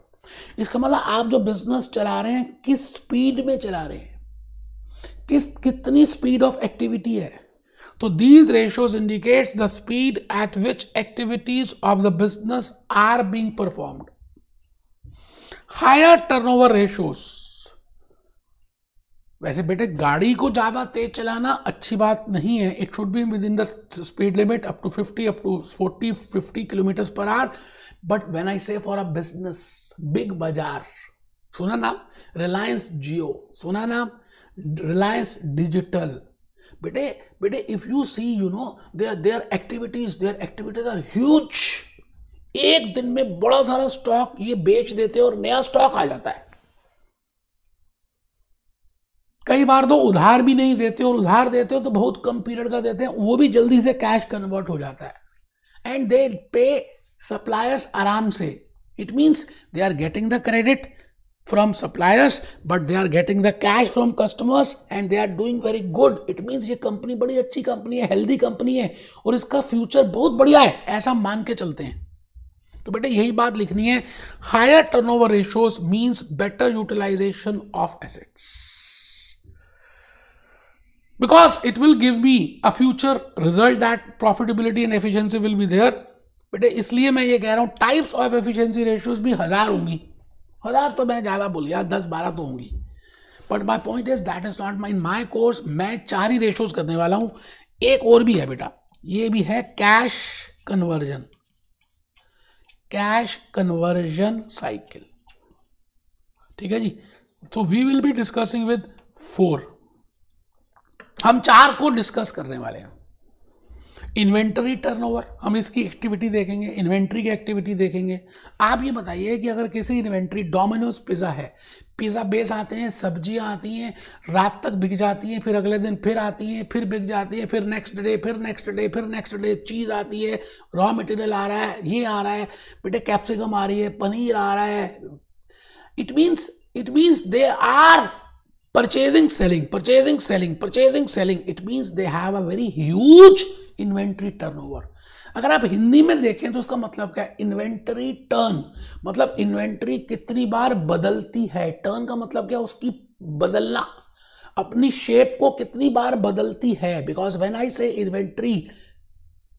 इसका मतलब आप जो बिजनेस चला रहे हैं किस स्पीड में चला रहे हैं, कितनी स्पीड ऑफ एक्टिविटी है। तो these ratios indicates the speed at which activities of the business are being performed. Higher turnover ratios, वैसे बेटे गाड़ी को ज्यादा तेज चलाना अच्छी बात नहीं है, it should be within the speed limit up to 50 up to 40-50 kilometre per hour. But when I say for a business, big बाजार, सुना नाम रिलायंस जियो, सुना नाम रिलायंस डिजिटल, बेटे if you see you know their activities are huge. एक दिन में बड़ा सारा स्टॉक ये बेच देते हैं और नया स्टॉक आ जाता है। कई बार तो उधार भी नहीं देते, और उधार देते हो तो बहुत कम पीरियड का देते हैं, वो भी जल्दी से कैश कन्वर्ट हो जाता है। एंड दे पे सप्लायर्स आराम से। It means they are getting the credit from suppliers but they are getting the cash from customers and they are doing very good. It means ये कंपनी बड़ी अच्छी company है, हेल्दी कंपनी है और इसका फ्यूचर बहुत बढ़िया है, ऐसा मान के चलते हैं। तो बेटे यही बात लिखनी है, higher turnover ratios means better utilisation of assets because it will give me a future result that profitability and efficiency will be there. बेटे इसलिए मैं ये कह रहा हूं टाइप्स ऑफ एफिशिएंसी रेशियोज भी 1000 होंगी, 1000 तो मैंने ज्यादा बोल लिया, 10-12 तो होंगी, but my point is that is not my course. मैं 4 ही रेशियोज करने वाला हूं, एक और भी है बेटा, ये भी है cash conversion, cash conversion cycle, ठीक है जी। तो we will be discussing with 4, हम 4 को डिस्कस करने वाले हैं। इन्वेंटरी टर्नओवर, हम इसकी एक्टिविटी देखेंगे, इन्वेंटरी की एक्टिविटी देखेंगे। आप ये बताइए कि अगर किसी इन्वेंटरी, डोमिनोज पिज़्ज़ा है, पिज़्ज़ा बेस आते हैं, सब्जियां आती हैं, रात तक बिक जाती हैं, फिर अगले दिन फिर आती हैं, फिर बिक जाती है, फिर नेक्स्ट डे, फिर नेक्स्ट डे, फिर नेक्स्ट डे चीज़ आती है, रॉ मटेरियल आ रहा है, ये आ रहा है, बेटे कैप्सिकम आ रही है, पनीर आ रहा है। It means they are purchasing, selling. It means they have a very huge inventory turnover. अगर आप हिंदी में देखें तो उसका मतलब क्या है, इन्वेंटरी टर्न, मतलब इन्वेंटरी कितनी बार बदलती है। टर्न का मतलब क्या, उसकी बदलना, अपनी शेप को कितनी बार बदलती है। बिकॉज व्हेन आई से inventory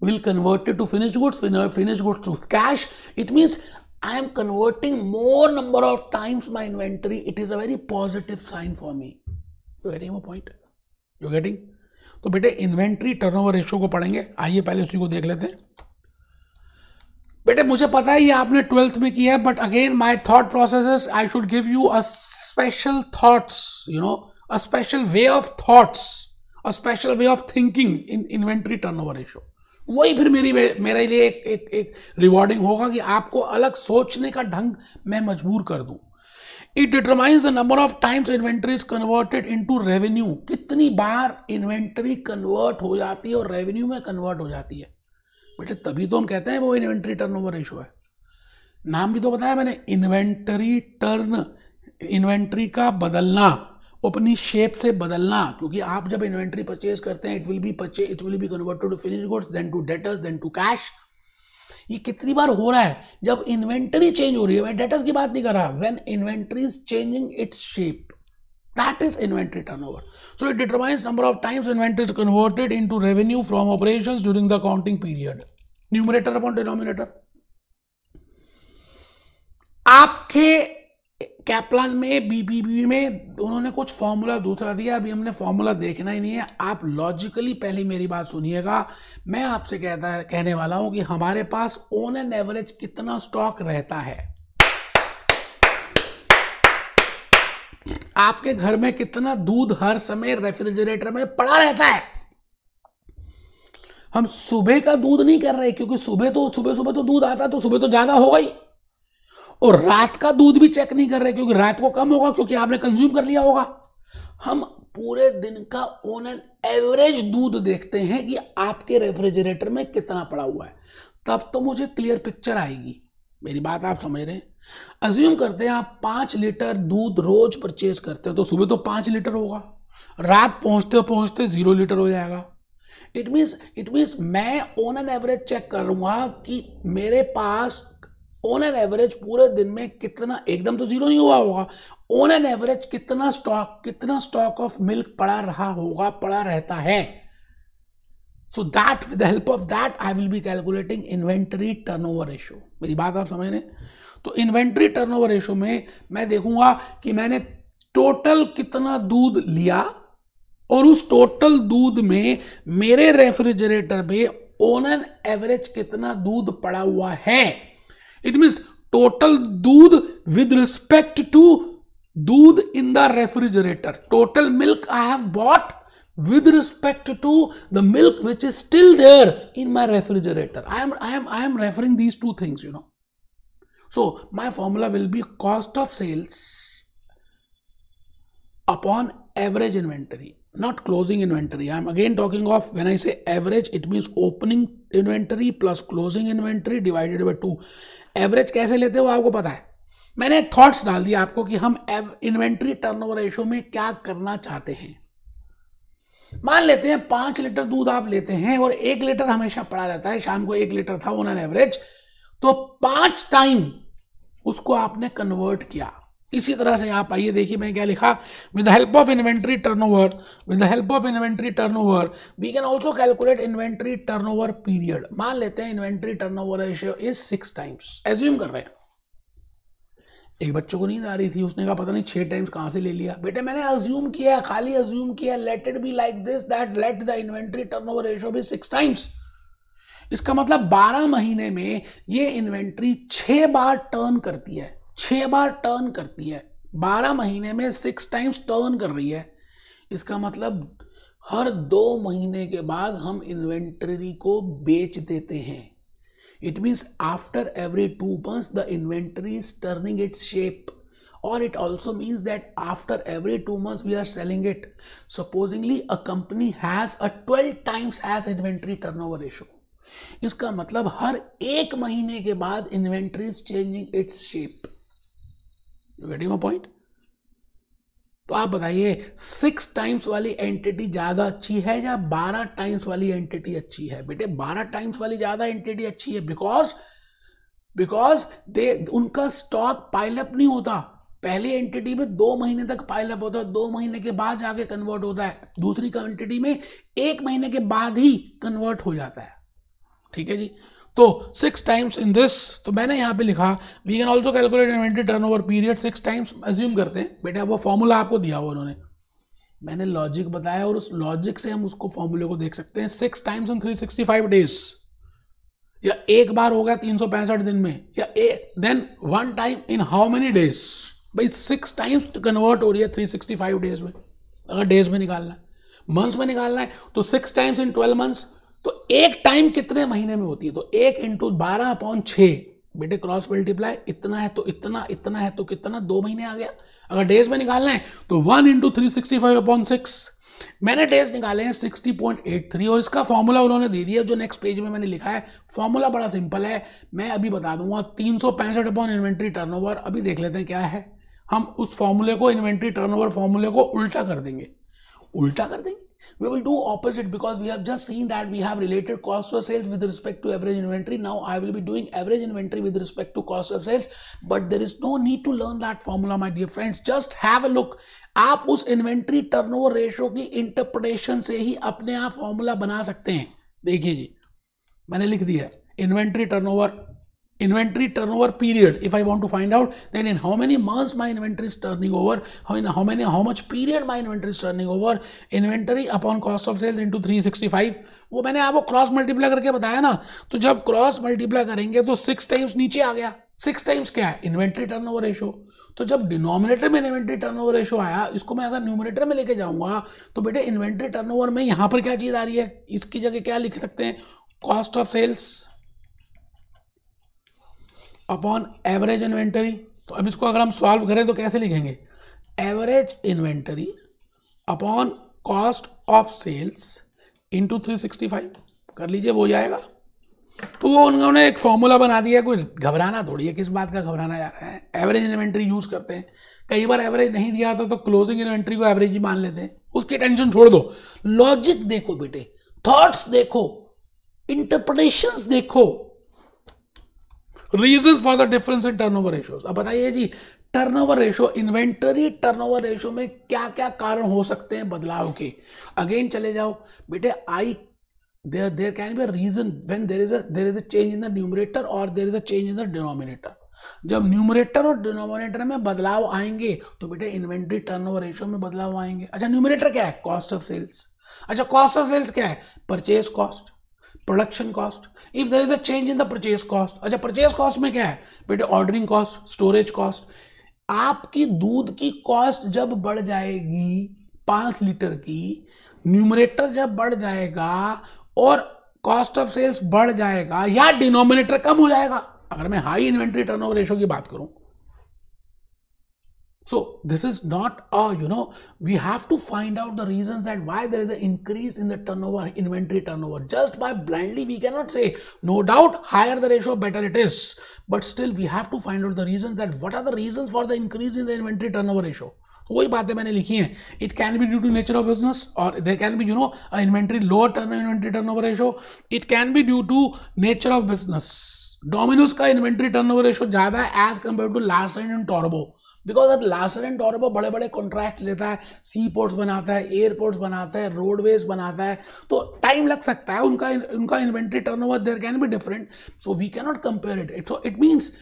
will convert it to finished goods to cash, it means I am converting more number of times my inventory. It is a very positive sign for me. You getting my point? You getting? तो बेटे inventory turnover ratio को पढ़ेंगे, आइए पहले उसी को देख लेते हैं। बेटे मुझे पता है ये आपने 12th में किया है, but again my thought processes, I should give you a special thoughts, you know, a special way of thoughts, a special way of thinking in inventory turnover ratio. वही फिर मेरे लिए एक रिवॉर्डिंग होगा कि आपको अलग सोचने का ढंग मैं मजबूर कर दूं। It determines the number of times inventory is converted into revenue, कितनी बार इन्वेंटरी कन्वर्ट हो जाती है और रेवेन्यू में कन्वर्ट हो जाती है। बेटे तभी तो हम कहते हैं वो इन्वेंटरी टर्नओवर रेशियो है। नाम भी तो बताया मैंने, इन्वेंटरी टर्न, इन्वेंटरी का बदलना, अपनी शेप से बदलना, क्योंकि आप जब इन्वेंटरी परचेज करते हैं it will be converted to finished goods, then to debtors, then to cash. ये कितनी बार हो रहा है, जब इन्वेंटरी चेंज हो रही है, मैं डेटर्स की बात नहीं कर रहा, when inventory is changing its shape, that is inventory turnover. So it determines number of times inventory is converted into revenue from operations during the accounting period. Numerator upon denominator, आपके Caplan में BBB में उन्होंने कुछ formula दूसरा दिया, अभी हमने formula देखना ही नहीं है, आप लॉजिकली पहले मेरी बात सुनिएगा। मैं आपसे कहने वाला हूं कि हमारे पास ऑन एन एवरेज कितना स्टॉक रहता है, आपके घर में कितना दूध हर समय रेफ्रिजरेटर में पड़ा रहता है। हम सुबह का दूध नहीं कर रहे, क्योंकि सुबह तो दूध आता है, तो सुबह तो ज्यादा होगा ही, और रात का दूध भी चेक नहीं कर रहे, क्योंकि रात को कम होगा, क्योंकि आपने कंज्यूम कर लिया होगा। हम पूरे दिन का ऑन एन एवरेज दूध देखते हैं कि आपके रेफ्रिजरेटर में कितना पड़ा हुआ है, तब तो मुझे क्लियर पिक्चर आएगी। मेरी बात आप समझ रहे हैं? अज्यूम करते हैं आप 5 लीटर दूध रोज परचेज करते हो, तो सुबह तो 5 लीटर होगा, रात पहुंचते 0 लीटर हो जाएगा। इट मीन्स मैं ऑन एन एवरेज चेक करूंगा कि मेरे पास ऑन एन एवरेज पूरे दिन में कितना, एकदम तो 0 नहीं हुआ होगा, ऑन एन एवरेज कितना स्टॉक ऑफ मिल्क पड़ा रहता है। So that with the help of that I will be calculating inventory turnover ratio. मेरी बात आप समझ रहे हैं? तो इन्वेंटरी टर्नओवर रेशियो में मैं देखूंगा कि मैंने टोटल कितना दूध लिया, और उस टोटल दूध में मेरे रेफ्रिजरेटर में ऑन एन एवरेज कितना दूध पड़ा हुआ है। इट मीन्स टोटल दूध विद रिस्पेक्ट टू दूध in the refrigerator, total milk I have bought with respect to the milk which is still there in my refrigerator. I am referring these two things, you know. So my formula will be cost of sales upon average inventory, not closing inventory. I am again talking of, when I say average, it means opening inventory plus closing inventory divided by 2. Average कैसे लेते हो आपको पता है, मैंने thoughts डाल दिया आपको कि हम इन्वेंट्री टर्नओवर रेशियो में क्या करना चाहते हैं। मान लेते हैं 5 लीटर दूध आप लेते हैं और 1 लीटर हमेशा पड़ा रहता है, शाम को 1 लीटर था ऑन एन एवरेज, तो 5 टाइम उसको आपने कन्वर्ट किया। इसी तरह से आप आइए देखिए मैं क्या लिखा, with the help of inventory turnover we can also calculate inventory turnover period. मान लेते हैं inventory turnover ratio is 6 times, assume कर रहे हैं। एक बच्चों को नींद आ रही थी, उसने कहा पता नहीं 6 टाइम्स कहां से ले लिया। बेटे मैंने अज्यूम किया, खाली अज्यूम किया, let it be like this that let the inventory turnover ratio be 6 times. इसका मतलब 12 महीने में ये इन्वेंट्री 6 बार टर्न करती है, 6 बार टर्न करती है, 12 महीने में 6 टाइम्स टर्न कर रही है। इसका मतलब हर 2 महीने के बाद हम इन्वेंट्री को बेच देते हैं। It means after every 2 months the inventory is turning its shape, or it also means that after every 2 months we are selling it. Supposingly a company has a 12 times as inventory turnover ratio. इसका मतलब हर 1 महीने के बाद inventory is changing its shape. You getting my point? तो आप बताइए 6 times वाली entity ज्यादा अच्छी है या 12 टाइम्स वाली एंटिटी अच्छी है? बेटे 12 टाइम्स वाली ज्यादा एंटिटी अच्छी है, बिकॉज उनका स्टॉक पाइलअप नहीं होता। पहली एंटिटी में 2 महीने तक पाइलअप होता है, 2 महीने के बाद जाके कन्वर्ट होता है, दूसरी एंटिटी में 1 महीने के बाद ही कन्वर्ट हो जाता है। ठीक है जी, तो 6 टाइम्स इन दिस, तो मैंने यहां पे लिखा we can also calculate inventory turnover period 6 times. Assume करते हैं बेटा वो फॉर्मूला आपको दिया हुआ उन्होंने, मैंने लॉजिक बताया और उस लॉजिक से हम उसको फॉर्मूले को देख सकते हैं। 6 टाइम्स इन 365 डेज, या एक बार हो गया 365 दिन में, या then 1 time in how many days. भाई 6 टाइम्स कन्वर्ट हो रही है 365 डेज में। अगर डेज में निकालना है, मंथ्स में निकालना है तो 6 टाइम्स इन 12 मंथ्स। तो एक टाइम कितने महीने में होती है? तो 1 × 12/6 बेटे क्रॉस मल्टीप्लाई, इतना है तो इतना, इतना है तो कितना, 2 महीने आ गया। अगर डेज में निकालना है तो 1 × 365/6। मैंने डेज निकाले हैं 60.83 और इसका फॉर्मूला उन्होंने दे दिया जो नेक्स्ट पेज में मैंने लिखा है। फॉर्मूला बड़ा सिंपल है, मैं अभी बता दूंगा। 365 इन्वेंट्री टर्नओवर। अभी देख लेते हैं क्या है। हम उस फॉर्मूले को, इन्वेंट्री टर्नओवर फॉर्मूले को उल्टा कर देंगे। We will do opposite because we have just seen that we have related cost of sales with respect to average inventory. Now I will be doing average inventory with respect to cost of sales, but there is no need to learn that formula, my dear friends. Just have a look. आप उस inventory turnover ratio की interpretation से ही अपने आप formula बना सकते हैं। देखिए जी, मैंने लिख दिया inventory turnover inventory turnover period. If I want to find out then in how many months my inventory is turning over, how much period my inventory is turning over, inventory upon cost of sales into 365. वो मैंने आपको cross multiply करके बताया ना, तो जब cross multiply करेंगे तो 6 टाइम्स नीचे आ गया. 6 टाइम्स क्या है? Inventory turnover ratio. तो जब डिनोमिनेटर में इन्वेंट्री टर्नओवर रेशो आया, इसको मैं अगर न्यूमरेटर में लेके जाऊंगा तो बेटे इन्वेंट्री टर्नओवर में यहां पर क्या चीज आ रही है, इसकी जगह क्या लिख सकते हैं? Cost of sales upon average inventory. तो अब इसको अगर हम सॉल्व करें तो कैसे लिखेंगे? Average inventory upon cost of sales into 365. कर लीजिए, वो जाएगा. तो वो उन्होंने एक फॉर्मूला बना दिया. कोई घबराना थोड़ी है, किस बात का घबराना जा रहा है. एवरेज इन्वेंटरी यूज करते हैं. कई बार एवरेज नहीं दिया था तो क्लोजिंग इन्वेंटरी को एवरेज ही मान लेते हैं. उसकी टेंशन छोड़ दो. लॉजिक देखो बेटे, थॉट्स देखो, इंटरप्रिटेशंस देखो, reason for the difference in turnover ratios. अब बताइए जी, turnover ratio, inventory turnover ratio में क्या क्या कारण हो सकते हैं बदलाव के? अगेन चले जाओ बेटे. there can be a reason when there is a change in the numerator or there is a change in the denominator. जब न्यूमरेटर और डिनोमिनेटर में बदलाव आएंगे तो बेटे इन्वेंट्री टर्नओवर रेशियो में बदलाव आएंगे. अच्छा, न्यूमरेटर क्या है? Cost of sales. अच्छा, कॉस्ट ऑफ सेल्स क्या है? Purchase cost, production cost. If there is a change in the purchase cost. अच्छा, परचेज कॉस्ट में क्या है बेटे? Ordering cost, storage cost. आपकी दूध की कॉस्ट जब बढ़ जाएगी 5 लीटर की, न्यूमरेटर जब बढ़ जाएगा और कॉस्ट ऑफ सेल्स बढ़ जाएगा या डिनोमिनेटर कम हो जाएगा अगर मैं हाई इन्वेंट्री टर्नओवर रेशो की बात करूं. So this is not we have to find out the reasons that why there is an increase in the turnover, inventory turnover. Just by blindly we cannot say. No doubt higher the ratio better it is, but still we have to find out the reasons that what are the reasons for the increase in the inventory turnover ratio. तो वही बातें मैंने लिखी हैं. It can be due to nature of business और there can B inventory lower inventory turnover ratio. It can be due to nature of business. Domino's का inventory turnover ratio ज्यादा है as compare to Larsen and टोरबो, because Larsen and टोरबो बड़े बड़े contract लेता है, सी ports बनाता है, एयरपोर्ट्स बनाता है, रोडवेज बनाता है, तो टाइम लग सकता है. उनका inventory turnover there can be different. So we can not compare it. So it means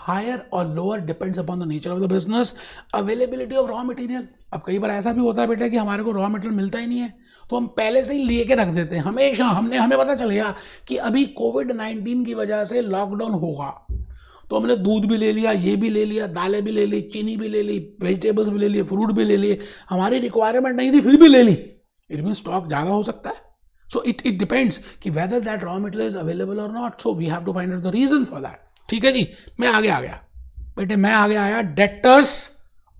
higher or lower depends upon the nature of the business. Availability of raw material. अब कई बार ऐसा भी होता है बेटा कि हमारे को रॉ मटेरियल मिलता ही नहीं है, तो हम पहले से ही लेके रख देते हैं. हमेशा हमें पता चल गया कि अभी कोविड-19 की वजह से लॉकडाउन होगा, तो हमने दूध भी ले लिया, ये भी ले लिया, दालें भी ले ली, चीनी भी ले ली, वेजिटेबल्स भी ले लिए, फ्रूट भी ले लिए. हमारी रिक्वायरमेंट नहीं थी फिर भी ले ली. इट मीन स्टॉक ज़्यादा हो सकता है. सो इट डिपेंड्स कि whether that raw material is available और not. So we have to find out the reason for that. ठीक है जी, मैं आगे आ गया बेटे. मैं आगे आया डेटर्स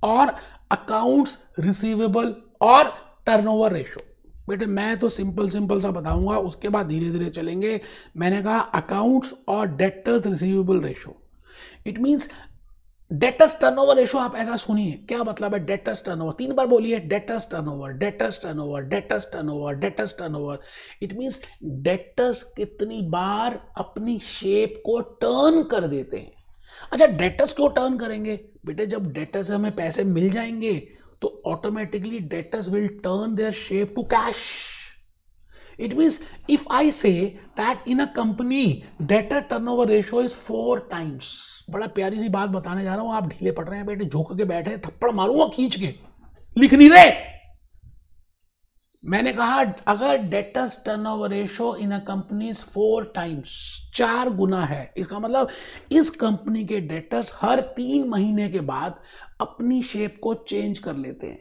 और अकाउंट्स रिसीवेबल और टर्नओवर रेशो. बेटे मैं तो सिंपल सा बताऊंगा, उसके बाद धीरे धीरे चलेंगे. मैंने कहा अकाउंट्स और debtors receivable ratio. It means debtors turnover ratio. आप ऐसा सुनिए क्या मतलब है डेटर्स टर्नओवर. 3 बार बोलिए debtors turnover, debtors turnover, debtors turnover, debtors turnover. It means debtors कितनी बार अपनी शेप को टर्न कर देते हैं. अच्छा, डेटर्स क्यों टर्न करेंगे बेटे? जब डेटर्स हमें पैसे मिल जाएंगे तो automatically debtors will turn their shape to cash. It means if I say that in a company debtor turnover ratio is 4 times. बड़ा प्यारी सी बात बताने जा रहा हूं, आप ढीले पड़ रहे हैं बेटे, झुक के बैठे, थप्पड़ मारूंगा खींच के, लिख नहीं रहे. मैंने कहा अगर debtors turnover ratio in a company 4 times, 4 गुना है, इसका मतलब इस कंपनी के डेटर्स हर 3 महीने के बाद अपनी शेप को चेंज कर लेते हैं,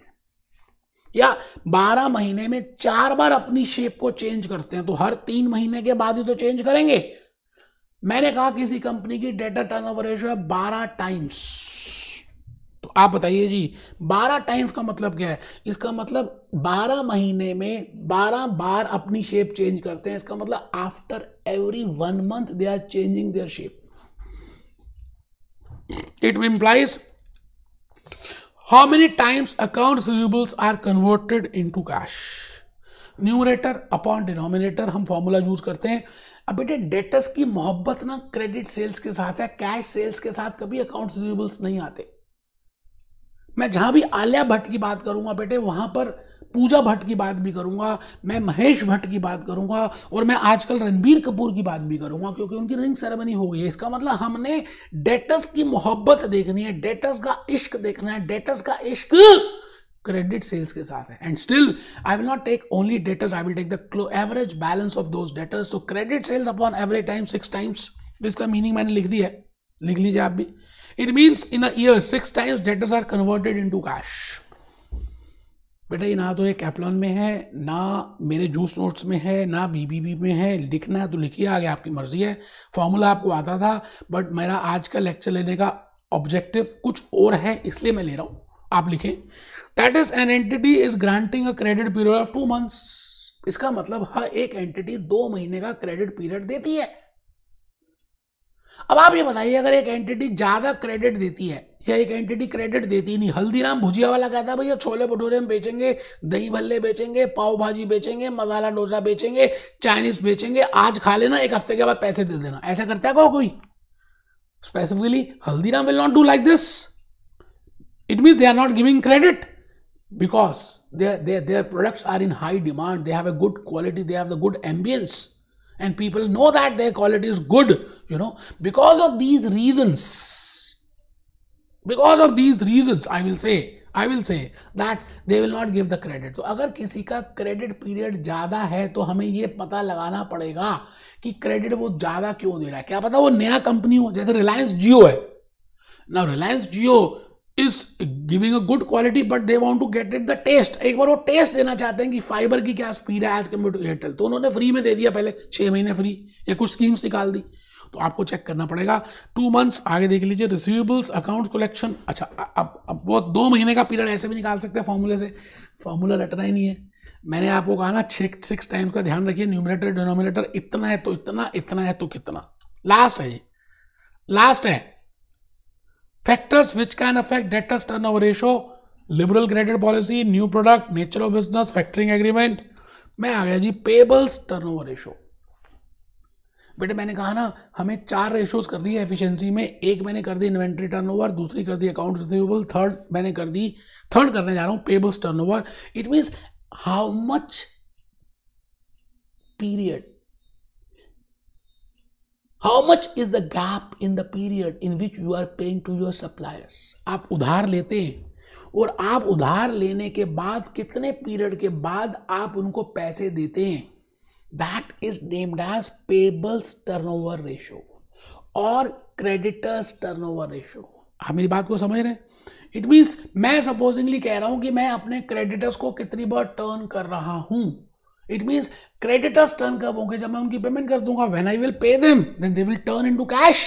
या 12 महीने में 4 बार अपनी शेप को चेंज करते हैं, तो हर 3 महीने के बाद ही तो चेंज करेंगे. मैंने कहा किसी कंपनी की डेटा टर्नओवर रेशियो है 12 टाइम्स. तो आप बताइए जी 12 टाइम्स का मतलब क्या है? इसका मतलब 12 महीने में 12 बार अपनी शेप चेंज करते हैं. इसका मतलब after every 1 month they are changing their shape. It implies how many times accounts receivables are converted into cash. Numerator upon denominator हम फॉर्मूला यूज करते हैं. अब बेटे डेटर्स की मोहब्बत ना क्रेडिट सेल्स के साथ है, कैश सेल्स के साथ कभी अकाउंट्स रिसीवेबल्स नहीं आते. मैं जहां भी आलिया भट्ट की बात करूंगा बेटे, वहां पर पूजा भट्ट की बात भी करूंगा, मैं महेश भट्ट की बात करूंगा, और मैं आजकल रणबीर कपूर की बात भी करूंगा, क्योंकि उनकी रिंग सेरेमनी हो गई है। इसका मतलब हमने डेटर्स की मोहब्बत देखनी है, डेटर्स का इश्क देखना है। डेटर्स का इश्क क्रेडिट सेल्स के साथ है। And still I will not take only debtors, I will take the average balance of those debtors. So credit sales upon average time 6 times, इसका मीनिंग मैंने लिख दिया है, लिख लीजिए आप भी। It means in a year 6 times debtors are converted into cash. बेटा ये ना तो ये कैप्लॉन में है, ना मेरे जूस नोट्स में है, ना बीबीबी में है। लिखना है तो लिखिए, आगे आपकी मर्जी है। फॉर्मूला आपको आता था, बट मेरा आज का लेक्चर लेने का ऑब्जेक्टिव कुछ और है, इसलिए मैं ले रहा हूं। आप लिखें that is an entity is granting a credit period of 2 months। इसका मतलब हर एक एंटिटी 2 महीने का क्रेडिट पीरियड देती है। अब आप ये बताइए, अगर एक एंटिटी ज्यादा क्रेडिट देती है या एक एंटिटी क्रेडिट देती नहीं। हल्दीराम भुजिया वाला कहता है भैया छोले भटूरे हम बेचेंगे, दही भल्ले बेचेंगे, पाव भाजी बेचेंगे, मसाला डोसा बेचेंगे, चाइनीज बेचेंगे, आज खा लेना, 1 हफ्ते के बाद पैसे दे देना। ऐसा करता है कोई? Specifically Haldiram will not do like this. It means they are not giving credit because their products are in high demand. They have a good quality. They have the good ambience, and people know that their quality is good. Because of these reasons, I will say that they will not give the credit. तो अगर किसी का credit period ज्यादा है तो हमें ये पता लगाना पड़ेगा कि क्रेडिट वो ज्यादा क्यों दे रहा है। क्या पता वो नया कंपनी हो, जैसे रिलायंस जियो है ना। रिलायंस जियो is giving a good quality but they want to get it the taste। एक बार वो टेस्ट देना चाहते हैं कि फाइबर की क्या स्पीड है एज कम्पेयर टू एयरटेल, तो उन्होंने फ्री में दे दिया पहले 6 महीने फ्री, या कुछ स्कीम्स निकाल दी। तो आपको चेक करना पड़ेगा 2 months। आगे देख लीजिए रिसीवेबल्स अकाउंट्स कलेक्शन। अच्छा अब वो 2 महीने का पीरियड ऐसे भी निकाल सकते हैं फॉर्मूले से, फॉर्मूला रटना ही नहीं है। मैंने आपको कहा ना 6 टाइम्स का ध्यान रखिए, न्यूमरेटर डिनोमिनेटर इतना है तो इतना, इतना है तो कितना। लास्ट है ये, लास्ट है factors which can affect debtors turnover ratio, liberal credit policy, new product, nature of business, factoring agreement। मैं आ गया जी पेबल्स टर्नओवर रेशो। बेटे मैंने कहा ना हमें 4 रेशोज कर दी है एफिशिएंसी में। एक मैंने कर दी इन्वेंट्री टर्नओवर, दूसरी कर दी अकाउंट रिसीवेबल, थर्ड करने जा रहा हूं payables turnover. It means how much period, how much is the gap in the period in which you are paying to your suppliers। आप उधार लेते हैं और आप उधार लेने के बाद कितने पीरियड के बाद आप उनको पैसे देते हैं, that is named as payables turnover ratio और creditors turnover ratio। आप मेरी बात को समझ रहे हैं? इट मीन्स मैं सपोजिंगली कह रहा हूं कि मैं अपने क्रेडिटर्स को कितनी बार टर्न कर रहा हूं। इट मीन्स क्रेडिटर्स टर्न कब होंगे? जब मैं उनकी पेमेंट कर दूंगा। When I will pay them then they will turn into cash.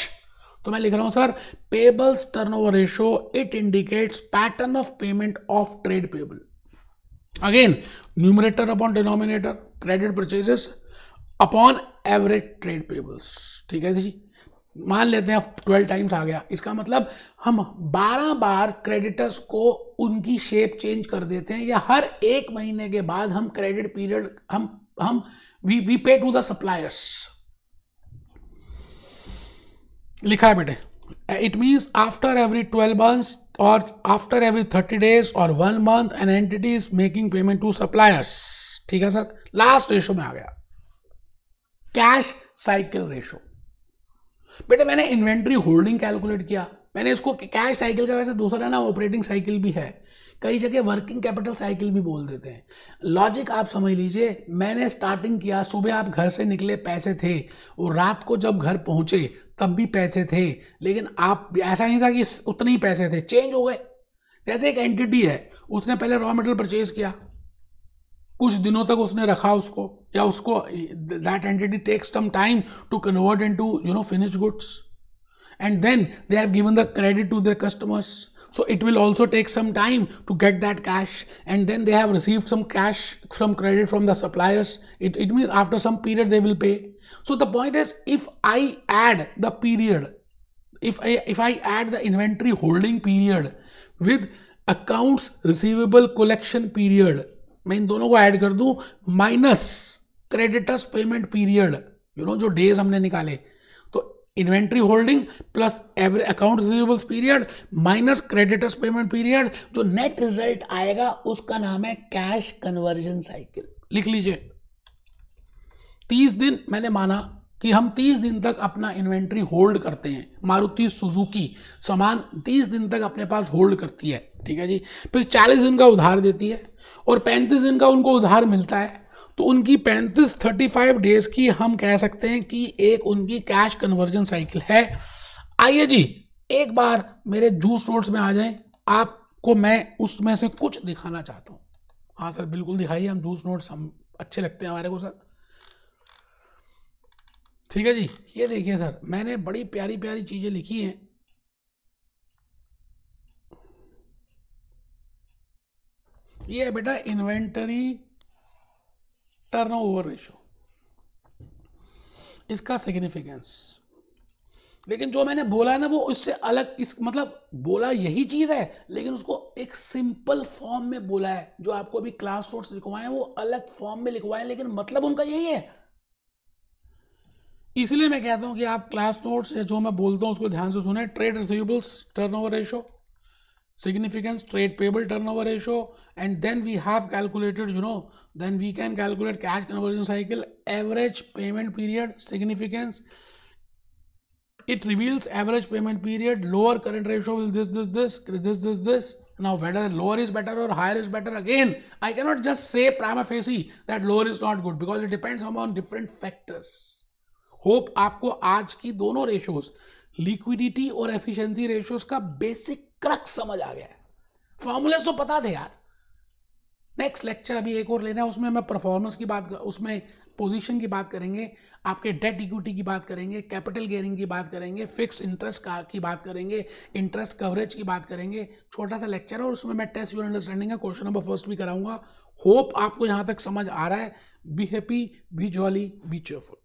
तो मैं लिख रहा हूं sir payables turnover ratio, it indicates pattern of payment of trade payable. Again numerator upon denominator, credit purchases upon average trade payables. ठीक है जी, मान लेते हैं 12 टाइम्स आ गया। इसका मतलब हम 12 बार क्रेडिटर्स को उनकी शेप चेंज कर देते हैं, या हर 1 महीने के बाद हम क्रेडिट पीरियड हम we pay to the suppliers. लिखा है बेटे, it means after every 12 months और आफ्टर एवरी 30 days और 1 month an entity is making payment to suppliers. ठीक है सर। लास्ट रेशो में आ गया कैश साइकिल रेशो। बेटे मैंने इन्वेंट्री होल्डिंग कैलकुलेट किया, मैंने इसको कैश साइकिल का, वैसे दूसरा ना ऑपरेटिंग साइकिल भी है, कई जगह वर्किंग कैपिटल साइकिल भी बोल देते हैं। लॉजिक आप समझ लीजिए, मैंने स्टार्टिंग किया, सुबह आप घर से निकले पैसे थे, और रात को जब घर पहुंचे तब भी पैसे थे, लेकिन आप ऐसा नहीं था कि उतने ही पैसे थे, चेंज हो गए। जैसे एक एंटिटी है, उसने पहले रॉ मटेरियल परचेज किया, कुछ दिनों तक उसने रखा उसको, या उसको that entity takes some time to convert into finished goods, and then they have given the credit to their customers, so it will also take some time to get that cash, and then they have received some cash from credit from the suppliers. It means after some period they will pay. So the point is, if I add the period, if I add the inventory holding period with accounts receivable collection period, मैं इन दोनों को add कर दूं minus creditors payment period, जो days हमने निकाले, तो inventory holding plus average account receivables period minus creditors payment period, जो नेट रिजल्ट आएगा उसका नाम है कैश कन्वर्जन साइकिल। लिख लीजिए 30 दिन मैंने माना कि हम 30 दिन तक अपना इन्वेंट्री होल्ड करते हैं। मारुति सुजुकी सामान 30 दिन तक अपने पास होल्ड करती है, ठीक है जी। फिर 40 दिन का उधार देती है और 35 दिन का उनको उधार मिलता है, तो उनकी 35 डेज की हम कह सकते हैं कि एक उनकी कैश कन्वर्जन साइकिल है। आइए जी एक बार मेरे जूस नोट्स में आ जाएं, आपको मैं उसमें से कुछ दिखाना चाहता हूं। हाँ सर बिल्कुल दिखाइए, हम जूस नोट्स हम अच्छे लगते हैं हमारे को सर। ठीक है जी, ये देखिए सर मैंने बड़ी प्यारी प्यारी चीजें लिखी हैं। ये है बेटा इन्वेंटरी टर्नओवर रेशो, इसका सिग्निफिकेंस। लेकिन जो मैंने बोला ना वो इससे अलग, इस मतलब बोला यही चीज है लेकिन उसको एक सिंपल फॉर्म में बोला है। जो आपको अभी क्लास नोट्स लिखवाए वो अलग फॉर्म में लिखवाए, लेकिन मतलब उनका यही है। इसलिए मैं कहता हूं कि आप क्लास नोट्स या जो मैं बोलता हूं उसको ध्यान से सुने। Trade receivables turnover ratio, significance, trade payable turnover ratio, and then we have calculated, then we can calculate cash conversion cycle, average payment period, significance. It reveals average payment period, lower current ratio will this. Now whether lower is better or higher is better, again I cannot just say prima facie that lower is not good because it depends upon different factors. Hope आपको आज की दोनों ratios, liquidity और efficiency ratios का basic crux समझ आ गया है। फॉर्मूले तो पता थे यार। नेक्स्ट लेक्चर अभी एक और लेना है, उसमें मैं परफॉर्मेंस की बात, उसमें पोजीशन की बात करेंगे, आपके डेट इक्विटी की बात करेंगे, कैपिटल गेयरिंग की बात करेंगे, फिक्स इंटरेस्ट की बात करेंगे, इंटरेस्ट कवरेज की बात करेंगे। छोटा सा लेक्चर है और उसमें मैं टेस्ट योर अंडरस्टैंडिंग का क्वेश्चन नंबर फर्स्ट भी कराऊंगा। होप आपको यहाँ तक समझ आ रहा है। Be happy, B jolly, B cheerful.